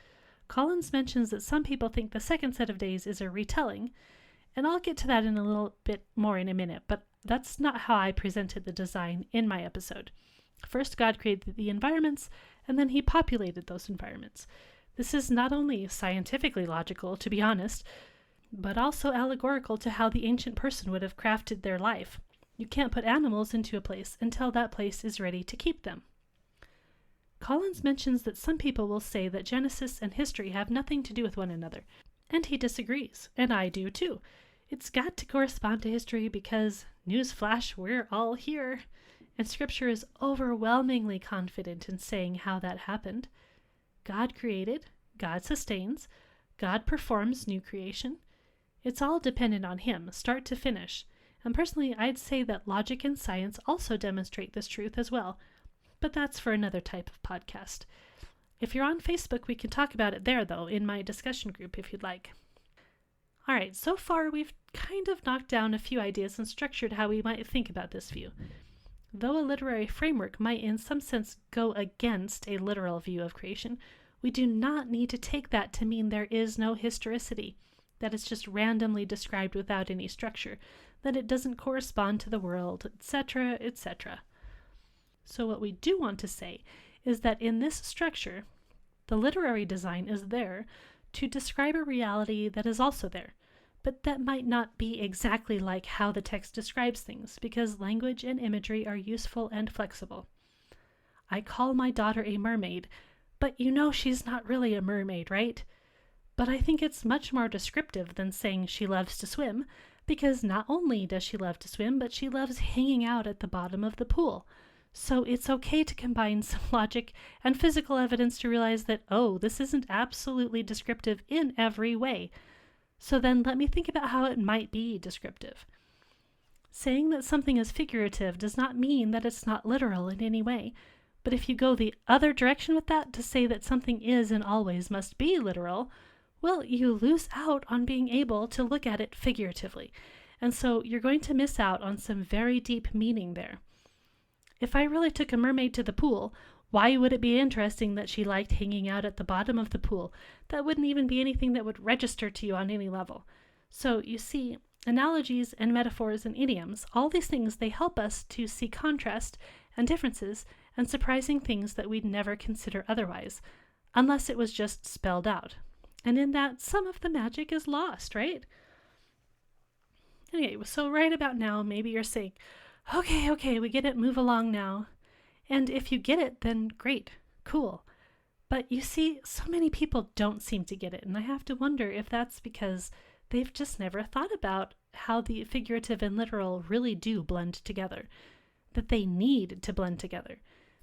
Collins mentions that some people think the second set of days is a retelling, and I'll get to that in a little bit more in a minute, but that's not how I presented the design in my episode. First, God created the environments, and then he populated those environments. This is not only scientifically logical, to be honest, but also allegorical to how the ancient person would have crafted their life. You can't put animals into a place until that place is ready to keep them. Collins mentions that some people will say that Genesis and history have nothing to do with one another, and he disagrees, and I do too. It's got to correspond to history because, newsflash, we're all here, and Scripture is overwhelmingly confident in saying how that happened. God created, God sustains, God performs new creation. It's all dependent on Him, start to finish. And personally, I'd say that logic and science also demonstrate this truth as well. But that's for another type of podcast. If you're on Facebook, we can talk about it there, though, in my discussion group if you'd like. All right, so far we've kind of knocked down a few ideas and structured how we might think about this view. Though a literary framework might in some sense go against a literal view of creation, we do not need to take that to mean there is no historicity, that it's just randomly described without any structure, that it doesn't correspond to the world, etc., etc. So what we do want to say is that in this structure, the literary design is there to describe a reality that is also there, but that might not be exactly like how the text describes things, because language and imagery are useful and flexible. I call my daughter a mermaid, but you know she's not really a mermaid, right? But I think it's much more descriptive than saying she loves to swim, because not only does she love to swim, but she loves hanging out at the bottom of the pool. So it's okay to combine some logic and physical evidence to realize that, oh, this isn't absolutely descriptive in every way. So then let me think about how it might be descriptive. Saying that something is figurative does not mean that it's not literal in any way. But if you go the other direction with that, to say that something is and always must be literal, well, you lose out on being able to look at it figuratively. And so you're going to miss out on some very deep meaning there. If I really took a mermaid to the pool, why would it be interesting that she liked hanging out at the bottom of the pool? That wouldn't even be anything that would register to you on any level. So you see, analogies and metaphors and idioms, all these things, they help us to see contrast and differences and surprising things that we'd never consider otherwise, unless it was just spelled out. And in that, some of the magic is lost, right? Anyway, so right about now, maybe you're saying, okay, we get it, move along now. And if you get it, then great, cool. But you see, so many people don't seem to get it, and I have to wonder if that's because they've just never thought about how the figurative and literal really do blend together, that they need to blend together,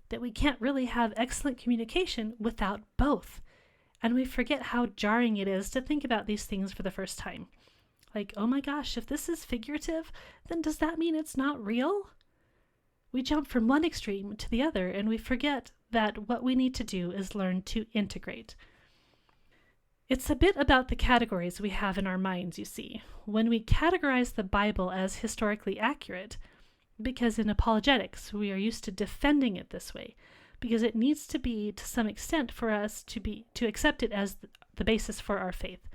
that we can't really have excellent communication without both. And we forget how jarring it is to think about these things for the first time. Like, oh my gosh, if this is figurative, then does that mean it's not real? We jump from one extreme to the other, and we forget that what we need to do is learn to integrate. It's a bit about the categories we have in our minds, you see. When we categorize the Bible as historically accurate, because in apologetics we are used to defending it this way, because it needs to be to some extent for us to accept it as the basis for our faith.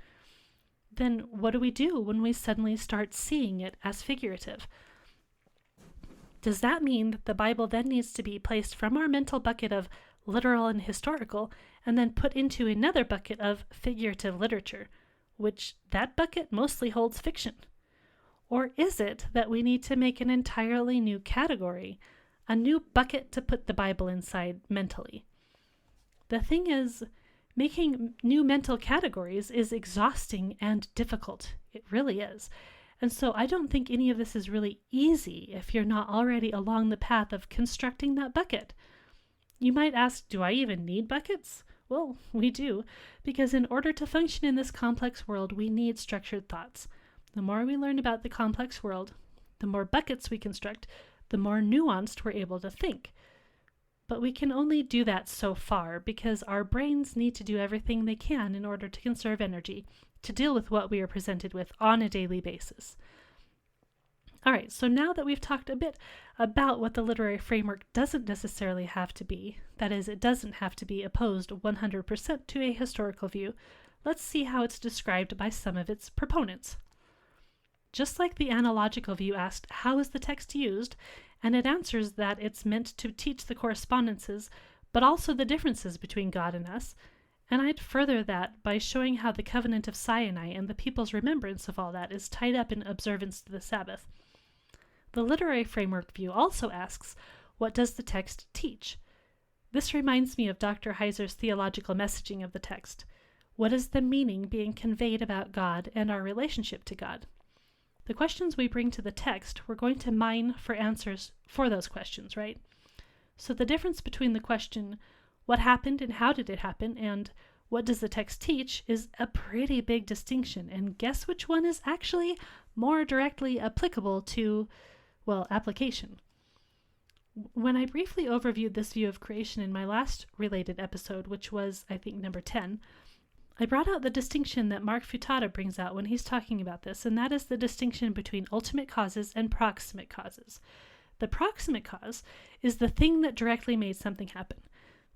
Then what do we do when we suddenly start seeing it as figurative? Does that mean that the Bible then needs to be placed from our mental bucket of literal and historical and then put into another bucket of figurative literature, which that bucket mostly holds fiction? Or is it that we need to make an entirely new category, a new bucket to put the Bible inside mentally? The thing is, making new mental categories is exhausting and difficult. It really is. And so I don't think any of this is really easy if you're not already along the path of constructing that bucket. You might ask, do I even need buckets? Well, we do, because in order to function in this complex world, we need structured thoughts. The more we learn about the complex world, the more buckets we construct, the more nuanced we're able to think. But we can only do that so far because our brains need to do everything they can in order to conserve energy to deal with what we are presented with on a daily basis. All right, so now that we've talked a bit about what the literary framework doesn't necessarily have to be, that is, it doesn't have to be opposed 100% to a historical view, let's see how it's described by some of its proponents. Just like the analogical view asked, how is the text used? And it answers that it's meant to teach the correspondences, but also the differences between God and us. And I'd further that by showing how the covenant of Sinai and the people's remembrance of all that is tied up in observance to the Sabbath. The literary framework view also asks, what does the text teach? This reminds me of Dr. Heiser's theological messaging of the text. What is the meaning being conveyed about God and our relationship to God? The questions we bring to the text, we're going to mine for answers for those questions, right? So the difference between the question, what happened and how did it happen, and what does the text teach, is a pretty big distinction. And guess which one is actually more directly applicable to, well, application? When I briefly overviewed this view of creation in my last related episode, which was, I think, number 10, I brought out the distinction that Mark Futato brings out when he's talking about this, and that is the distinction between ultimate causes and proximate causes. The proximate cause is the thing that directly made something happen.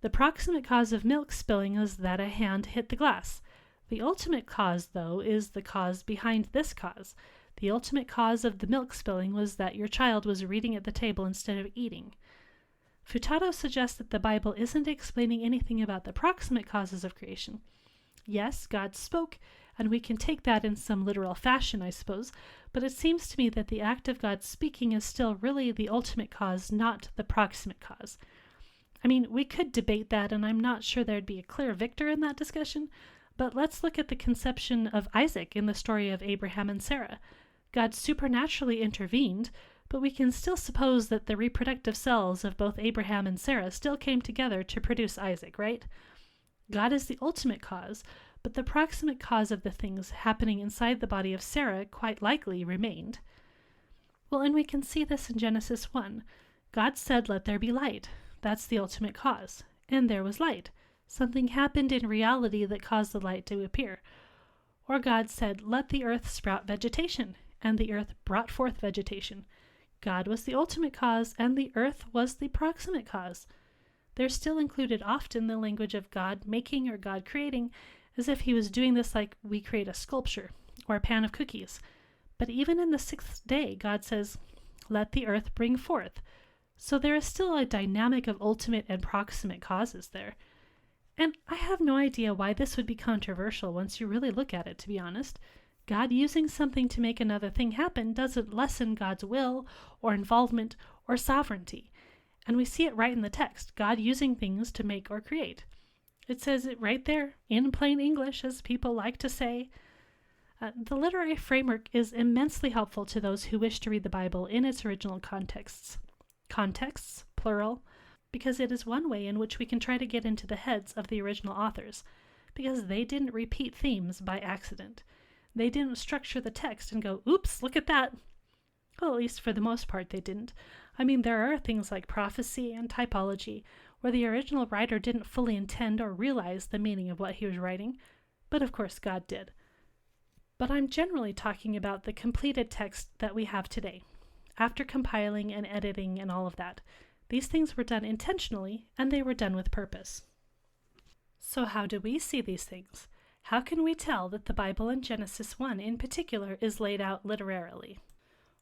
The proximate cause of milk spilling is that a hand hit the glass. The ultimate cause, though, is the cause behind this cause. The ultimate cause of the milk spilling was that your child was reading at the table instead of eating. Futato suggests that the Bible isn't explaining anything about the proximate causes of creation. Yes, God spoke, and we can take that in some literal fashion, I suppose, but it seems to me that the act of God speaking is still really the ultimate cause, not the proximate cause. I mean, we could debate that, and I'm not sure there'd be a clear victor in that discussion, but let's look at the conception of Isaac in the story of Abraham and Sarah. God supernaturally intervened, but we can still suppose that the reproductive cells of both Abraham and Sarah still came together to produce Isaac, right? God is the ultimate cause, but the proximate cause of the things happening inside the body of Sarah quite likely remained. Well, and we can see this in Genesis 1. God said, "Let there be light." That's the ultimate cause. And there was light. Something happened in reality that caused the light to appear. Or God said, "Let the earth sprout vegetation." And the earth brought forth vegetation. God was the ultimate cause, and the earth was the proximate cause. There's still included often the language of God making or God creating, as if he was doing this like we create a sculpture or a pan of cookies. But even in the sixth day, God says, "Let the earth bring forth." So there is still a dynamic of ultimate and proximate causes there. And I have no idea why this would be controversial once you really look at it, to be honest. God using something to make another thing happen doesn't lessen God's will or involvement or sovereignty. And we see it right in the text, God using things to make or create. It says it right there, in plain English, as people like to say. The literary framework is immensely helpful to those who wish to read the Bible in its original contexts. Contexts, plural, because it is one way in which we can try to get into the heads of the original authors, because they didn't repeat themes by accident. They didn't structure the text and go, "Oops, look at that." Well, at least for the most part they didn't. I mean, there are things like prophecy and typology where the original writer didn't fully intend or realize the meaning of what he was writing, but of course God did. But I'm generally talking about the completed text that we have today. After compiling and editing and all of that, these things were done intentionally, and they were done with purpose. So how do we see these things? How can we tell that the Bible in Genesis 1 in particular is laid out literarily?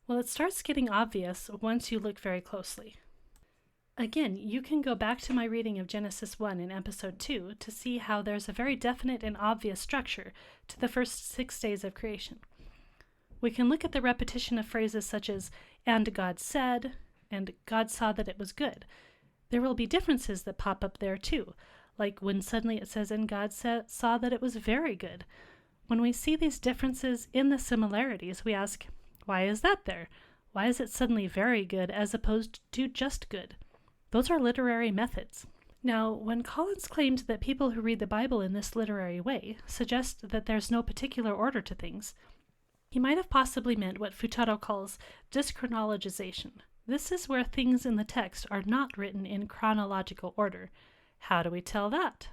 Well, it starts getting obvious once you look very closely. Again, you can go back to my reading of Genesis 1 in episode 2 to see how there's a very definite and obvious structure to the first 6 days of creation. We can look at the repetition of phrases such as, "and God said," and "God saw that it was good." There will be differences that pop up there too, like when suddenly it says, "and God saw that it was very good." When we see these differences in the similarities, we ask, why is that there? Why is it suddenly very good as opposed to just good? Those are literary methods. Now, when Collins claimed that people who read the Bible in this literary way suggest that there's no particular order to things, he might have possibly meant what Futato calls dyschronologization. This is where things in the text are not written in chronological order. How do we tell that?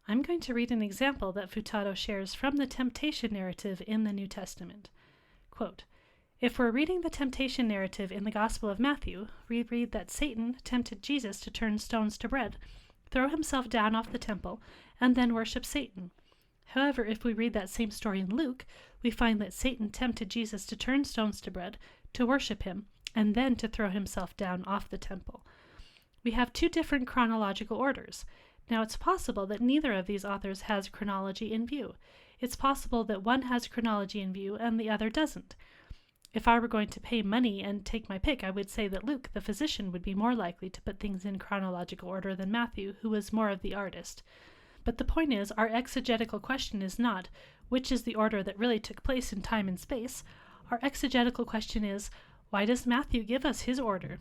I'm going to read an example that Futato shares from the temptation narrative in the New Testament. Quote, "If we're reading the temptation narrative in the Gospel of Matthew, we read that Satan tempted Jesus to turn stones to bread, throw himself down off the temple, and then worship Satan. However, if we read that same story in Luke, we find that Satan tempted Jesus to turn stones to bread, to worship him, and then to throw himself down off the temple. We have two different chronological orders. Now, it's possible that neither of these authors has chronology in view. It's possible that one has chronology in view and the other doesn't. If I were going to pay money and take my pick, I would say that Luke, the physician, would be more likely to put things in chronological order than Matthew, who was more of the artist. But the point is, our exegetical question is not, which is the order that really took place in time and space? Our exegetical question is, why does Matthew give us his order?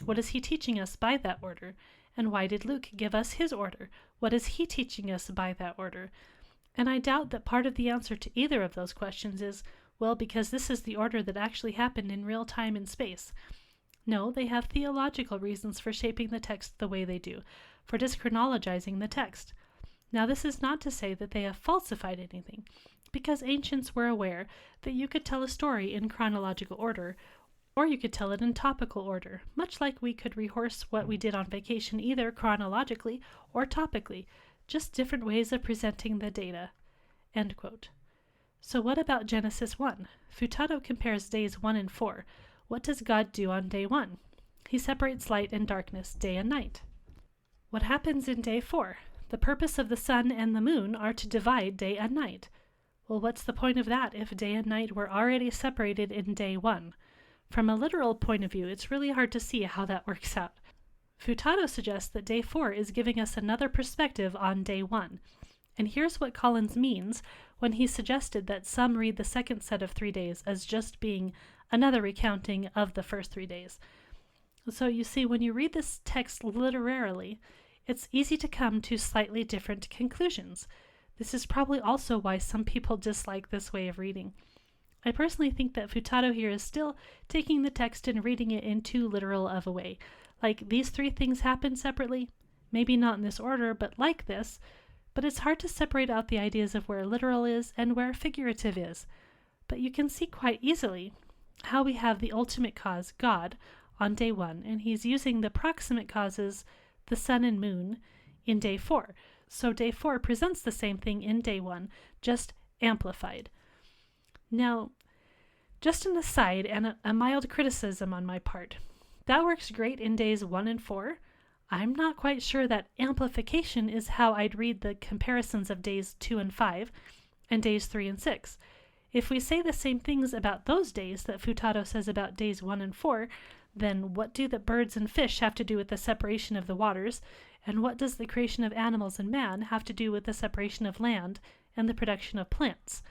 What is he teaching us by that order? And why did Luke give us his order? What is he teaching us by that order? And I doubt that part of the answer to either of those questions is, well, because this is the order that actually happened in real time and space. No, they have theological reasons for shaping the text the way they do, for dischronologizing the text. Now, this is not to say that they have falsified anything, because ancients were aware that you could tell a story in chronological order, or you could tell it in topical order, much like we could rehearse what we did on vacation either chronologically or topically, just different ways of presenting the data." End quote. So what about Genesis 1? Futato compares days 1 and 4. What does God do on day 1? He separates light and darkness, day and night. What happens in day 4? The purpose of the sun and the moon are to divide day and night. Well, what's the point of that if day and night were already separated in day 1? From a literal point of view, it's really hard to see how that works out. Futato suggests that day 4 is giving us another perspective on day 1. And here's what Collins means when he suggested that some read the second set of 3 days as just being another recounting of the first 3 days. So you see, when you read this text literarily, it's easy to come to slightly different conclusions. This is probably also why some people dislike this way of reading. I personally think that Futato here is still taking the text and reading it in too literal of a way. Like, these 3 things happen separately, maybe not in this order, but like this. But it's hard to separate out the ideas of where literal is and where figurative is. But you can see quite easily how we have the ultimate cause, God, on day 1, and he's using the proximate causes, the sun and moon, in day 4. So day 4 presents the same thing in day 1, just amplified. Now, just an aside and a mild criticism on my part. That works great in days 1 and 4. I'm not quite sure that amplification is how I'd read the comparisons of days 2 and 5 and days 3 and 6. If we say the same things about those days that Futato says about days 1 and 4, then what do the birds and fish have to do with the separation of the waters, and what does the creation of animals and man have to do with the separation of land and the production of plants?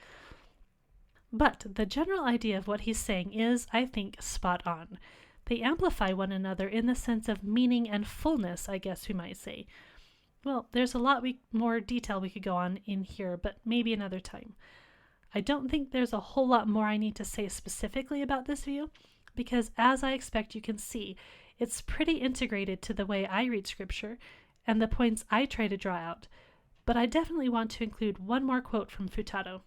But the general idea of what he's saying is, I think, spot on. They amplify one another in the sense of meaning and fullness, I guess we might say. Well, there's a lot more detail we could go on in here, but maybe another time. I don't think there's a whole lot more I need to say specifically about this view, because as I expect you can see, it's pretty integrated to the way I read Scripture and the points I try to draw out. But I definitely want to include one more quote from Futato.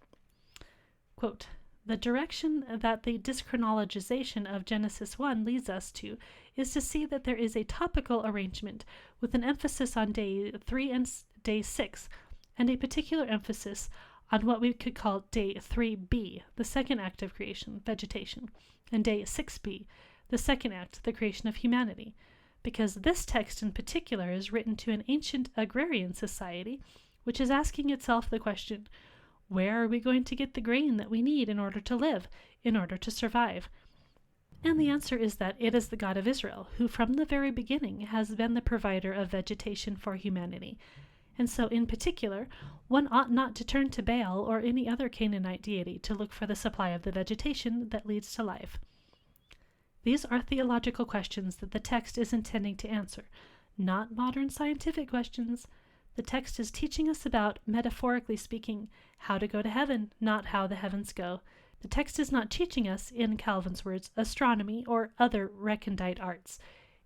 Quote, "The direction that the dischronologization of Genesis 1 leads us to is to see that there is a topical arrangement with an emphasis on day 3 and day 6, and a particular emphasis on what we could call day 3b, the second act of creation, vegetation, and day 6b, the second act, the creation of humanity, because this text in particular is written to an ancient agrarian society, which is asking itself the question, where are we going to get the grain that we need in order to live, in order to survive? And the answer is that it is the God of Israel, who from the very beginning has been the provider of vegetation for humanity. And so in particular, one ought not to turn to Baal or any other Canaanite deity to look for the supply of the vegetation that leads to life. These are theological questions that the text is intending to answer, not modern scientific questions. The text is teaching us about, metaphorically speaking, how to go to heaven, not how the heavens go. The text is not teaching us, in Calvin's words, astronomy or other recondite arts.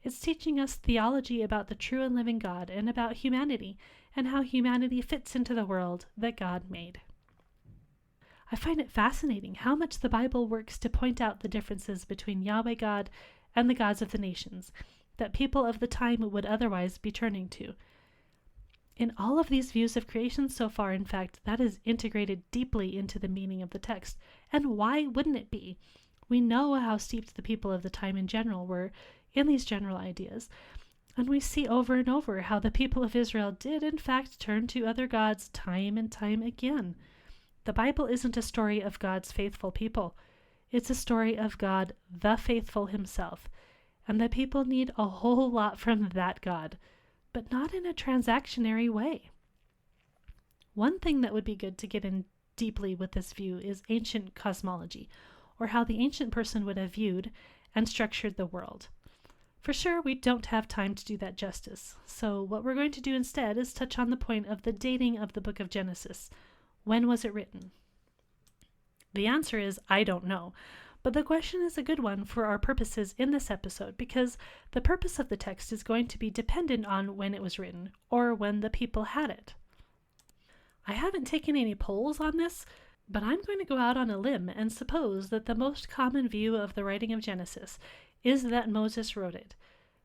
It's teaching us theology about the true and living God and about humanity and how humanity fits into the world that God made. I find it fascinating how much the Bible works to point out the differences between Yahweh God and the gods of the nations that people of the time would otherwise be turning to. In all of these views of creation so far, in fact, that is integrated deeply into the meaning of the text. And why wouldn't it be? We know how steeped the people of the time in general were in these general ideas. And we see over and over how the people of Israel did in fact turn to other gods time and time again. The Bible isn't a story of God's faithful people. It's a story of God, the faithful himself. And the people need a whole lot from that God, but not in a transactionary way. One thing that would be good to get in deeply with this view is ancient cosmology, or how the ancient person would have viewed and structured the world. For sure, we don't have time to do that justice, so what we're going to do instead is touch on the point of the dating of the book of Genesis. When was it written? The answer is, I don't know, but the question is a good one for our purposes in this episode because the purpose of the text is going to be dependent on when it was written, or when the people had it. I haven't taken any polls on this, but I'm going to go out on a limb and suppose that the most common view of the writing of Genesis is that Moses wrote it.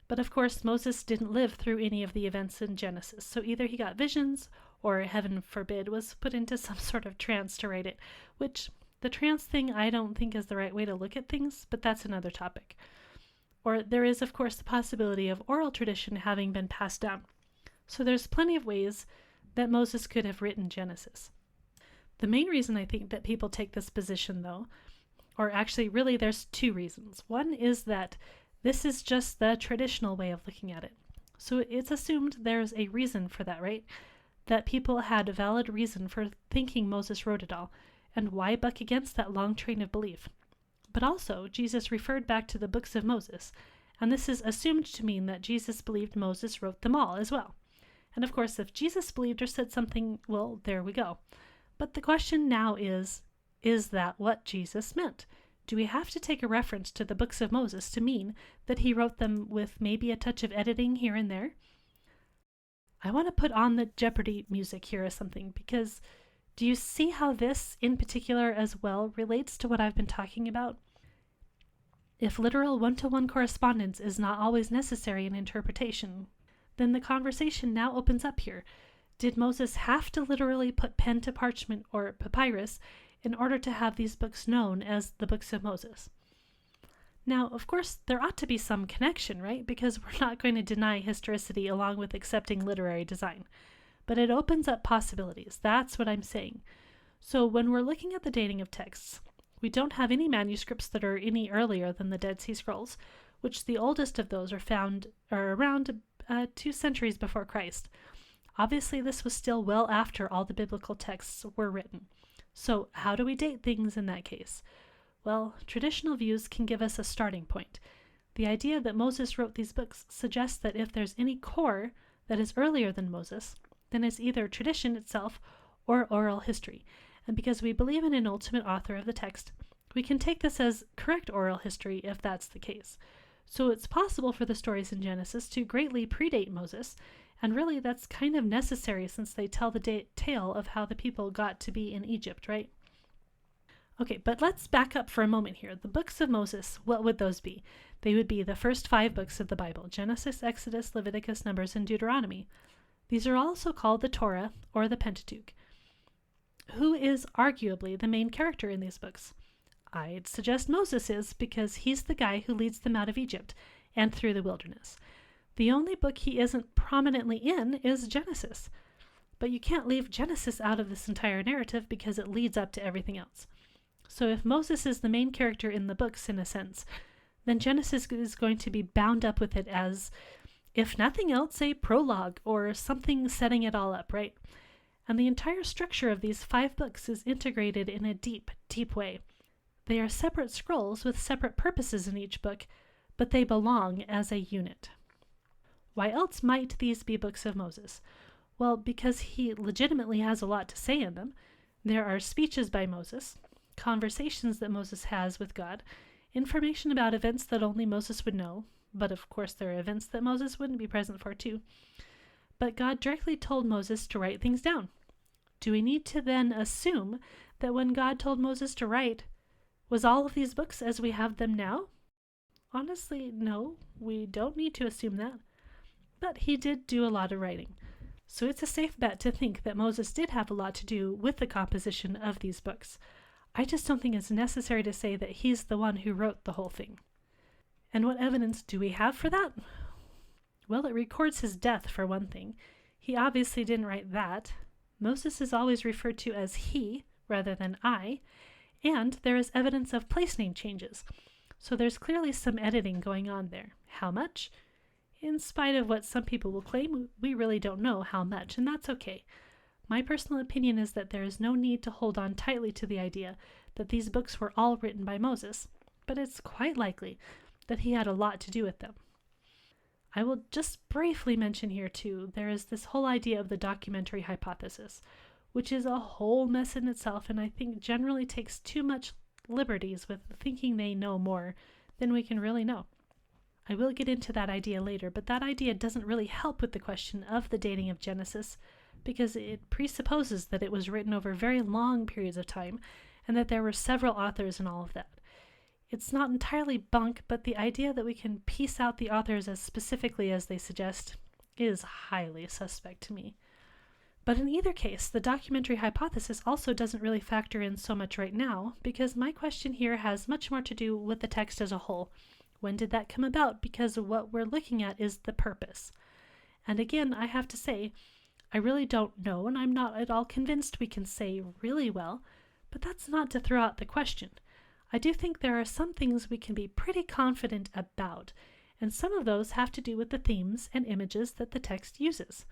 But of course, Moses didn't live through any of the events in Genesis, so either he got visions, or heaven forbid, was put into some sort of trance to write it, which the trance thing I don't think is the right way to look at things, but that's another topic. Or there is, of course, the possibility of oral tradition having been passed down. So there's plenty of ways that Moses could have written Genesis. The main reason I think that people take this position, though, or actually really there's two reasons. One is that this is just the traditional way of looking at it. So it's assumed there's a reason for that, right? That people had a valid reason for thinking Moses wrote it all, and why buck against that long train of belief? But also, Jesus referred back to the books of Moses, and this is assumed to mean that Jesus believed Moses wrote them all as well. And of course, if Jesus believed or said something, well, there we go. But the question now is that what Jesus meant? Do we have to take a reference to the books of Moses to mean that he wrote them with maybe a touch of editing here and there? I want to put on the Jeopardy music here or something, because do you see how this in particular as well relates to what I've been talking about? If literal one-to-one correspondence is not always necessary in interpretation, then the conversation now opens up here. Did Moses have to literally put pen to parchment or papyrus in order to have these books known as the books of Moses? Now, of course, there ought to be some connection, right? Because we're not going to deny historicity along with accepting literary design. But it opens up possibilities. That's what I'm saying. So when we're looking at the dating of texts, we don't have any manuscripts that are any earlier than the Dead Sea Scrolls, which the oldest of those are around 2 centuries before Christ. Obviously, this was still well after all the biblical texts were written. So how do we date things in that case? Well, traditional views can give us a starting point. The idea that Moses wrote these books suggests that if there's any core that is earlier than Moses, then it's either tradition itself or oral history. And because we believe in an ultimate author of the text, we can take this as correct oral history if that's the case. So it's possible for the stories in Genesis to greatly predate Moses, and really that's kind of necessary since they tell the tale of how the people got to be in Egypt, right? Okay, but let's back up for a moment here. The books of Moses, what would those be? They would be the first 5 books of the Bible: Genesis, Exodus, Leviticus, Numbers, and Deuteronomy. These are also called the Torah or the Pentateuch. Who is arguably the main character in these books? I'd suggest Moses is, because he's the guy who leads them out of Egypt and through the wilderness. The only book he isn't prominently in is Genesis. But you can't leave Genesis out of this entire narrative because it leads up to everything else. So if Moses is the main character in the books, in a sense, then Genesis is going to be bound up with it as, if nothing else, a prologue or something setting it all up, right? And the entire structure of these 5 books is integrated in a deep, deep way. They are separate scrolls with separate purposes in each book, but they belong as a unit. Why else might these be books of Moses? Well, because he legitimately has a lot to say in them. There are speeches by Moses, conversations that Moses has with God, information about events that only Moses would know, but of course there are events that Moses wouldn't be present for too. But God directly told Moses to write things down. Do we need to then assume that when God told Moses to write, was all of these books as we have them now? Honestly, no, we don't need to assume that. But he did do a lot of writing. So it's a safe bet to think that Moses did have a lot to do with the composition of these books. I just don't think it's necessary to say that he's the one who wrote the whole thing. And what evidence do we have for that? Well, it records his death, for one thing. He obviously didn't write that. Moses is always referred to as he rather than I, and there is evidence of place name changes. So there's clearly some editing going on there. How much? In spite of what some people will claim, we really don't know how much, and that's okay. My personal opinion is that there is no need to hold on tightly to the idea that these books were all written by Moses, but it's quite likely that he had a lot to do with them. I will just briefly mention here, too, there is this whole idea of the documentary hypothesis, which is a whole mess in itself, and I think generally takes too much liberties with thinking they know more than we can really know. I will get into that idea later, but that idea doesn't really help with the question of the dating of Genesis, because it presupposes that it was written over very long periods of time, and that there were several authors and all of that. It's not entirely bunk, but the idea that we can piece out the authors as specifically as they suggest is highly suspect to me. But in either case, the documentary hypothesis also doesn't really factor in so much right now, because my question here has much more to do with the text as a whole. When did that come about? Because what we're looking at is the purpose. And again, I have to say, I really don't know, and I'm not at all convinced we can say really well, but that's not to throw out the question. I do think there are some things we can be pretty confident about, and some of those have to do with the themes and images that the text uses.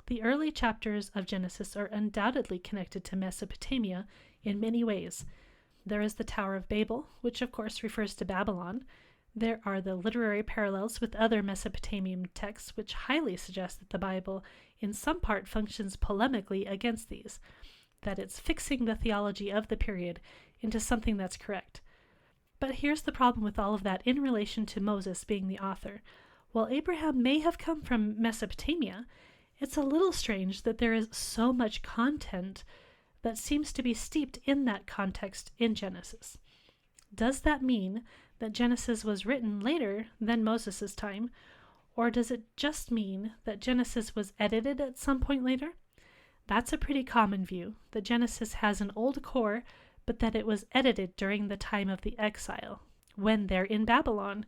The early chapters of Genesis are undoubtedly connected to Mesopotamia in many ways. There is the Tower of Babel, which of course refers to Babylon. There are the literary parallels with other Mesopotamian texts, which highly suggest that the Bible in some part functions polemically against these, that it's fixing the theology of the period into something that's correct. But here's the problem with all of that in relation to Moses being the author. While Abraham may have come from Mesopotamia, it's a little strange that there is so much content that seems to be steeped in that context in Genesis. Does that mean that Genesis was written later than Moses' time, or does it just mean that Genesis was edited at some point later? That's a pretty common view, that Genesis has an old core, but that it was edited during the time of the exile, when they're in Babylon.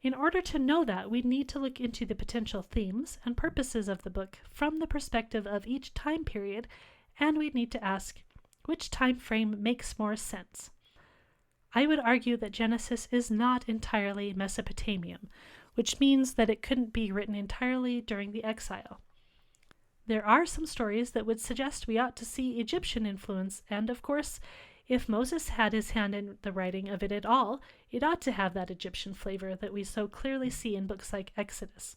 In order to know that, we need to look into the potential themes and purposes of the book from the perspective of each time period, and we need to ask, which time frame makes more sense? I would argue that Genesis is not entirely Mesopotamian, which means that it couldn't be written entirely during the exile. There are some stories that would suggest we ought to see Egyptian influence, and of course, if Moses had his hand in the writing of it at all, it ought to have that Egyptian flavor that we so clearly see in books like Exodus,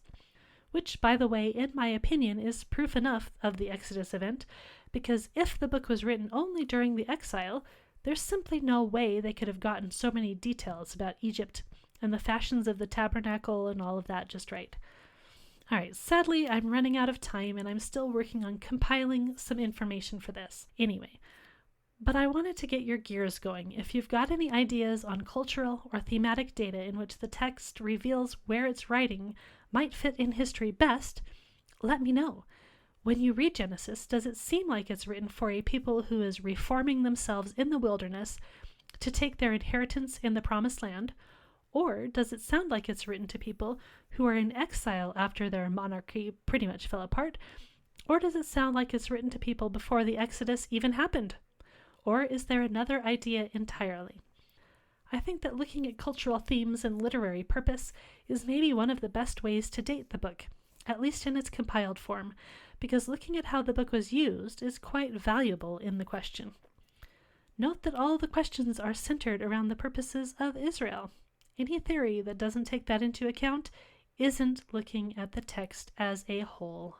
which, by the way, in my opinion, is proof enough of the Exodus event, because if the book was written only during the exile, there's simply no way they could have gotten so many details about Egypt and the fashions of the tabernacle and all of that just right. All right, sadly, I'm running out of time and I'm still working on compiling some information for this. Anyway, but I wanted to get your gears going. If you've got any ideas on cultural or thematic data in which the text reveals where its writing might fit in history best, let me know. When you read Genesis, does it seem like it's written for a people who is reforming themselves in the wilderness to take their inheritance in the promised land? Or does it sound like it's written to people who are in exile after their monarchy pretty much fell apart? Or does it sound like it's written to people before the Exodus even happened? Or is there another idea entirely? I think that looking at cultural themes and literary purpose is maybe one of the best ways to date the book, at least in its compiled form, because looking at how the book was used is quite valuable in the question. Note that all the questions are centered around the purposes of Israel. Any theory that doesn't take that into account isn't looking at the text as a whole.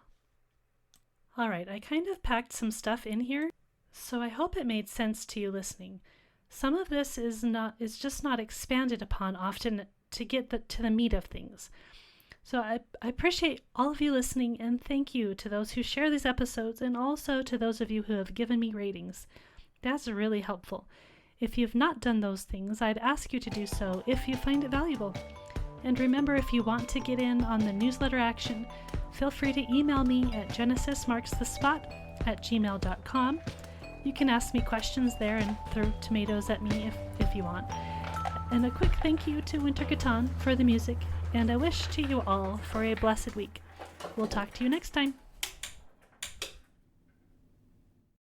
All right, I kind of packed some stuff in here, so I hope it made sense to you listening. Some of this is just not expanded upon often to get to the meat of things. So I appreciate all of you listening, and thank you to those who share these episodes and also to those of you who have given me ratings. That's really helpful. If you've not done those things, I'd ask you to do so if you find it valuable. And remember, if you want to get in on the newsletter action, feel free to email me at genesismarksthespot@gmail.com. You can ask me questions there and throw tomatoes at me if you want. And a quick thank you to Wintergatan for the music. and a wish to you all for a blessed week. We'll talk to you next time.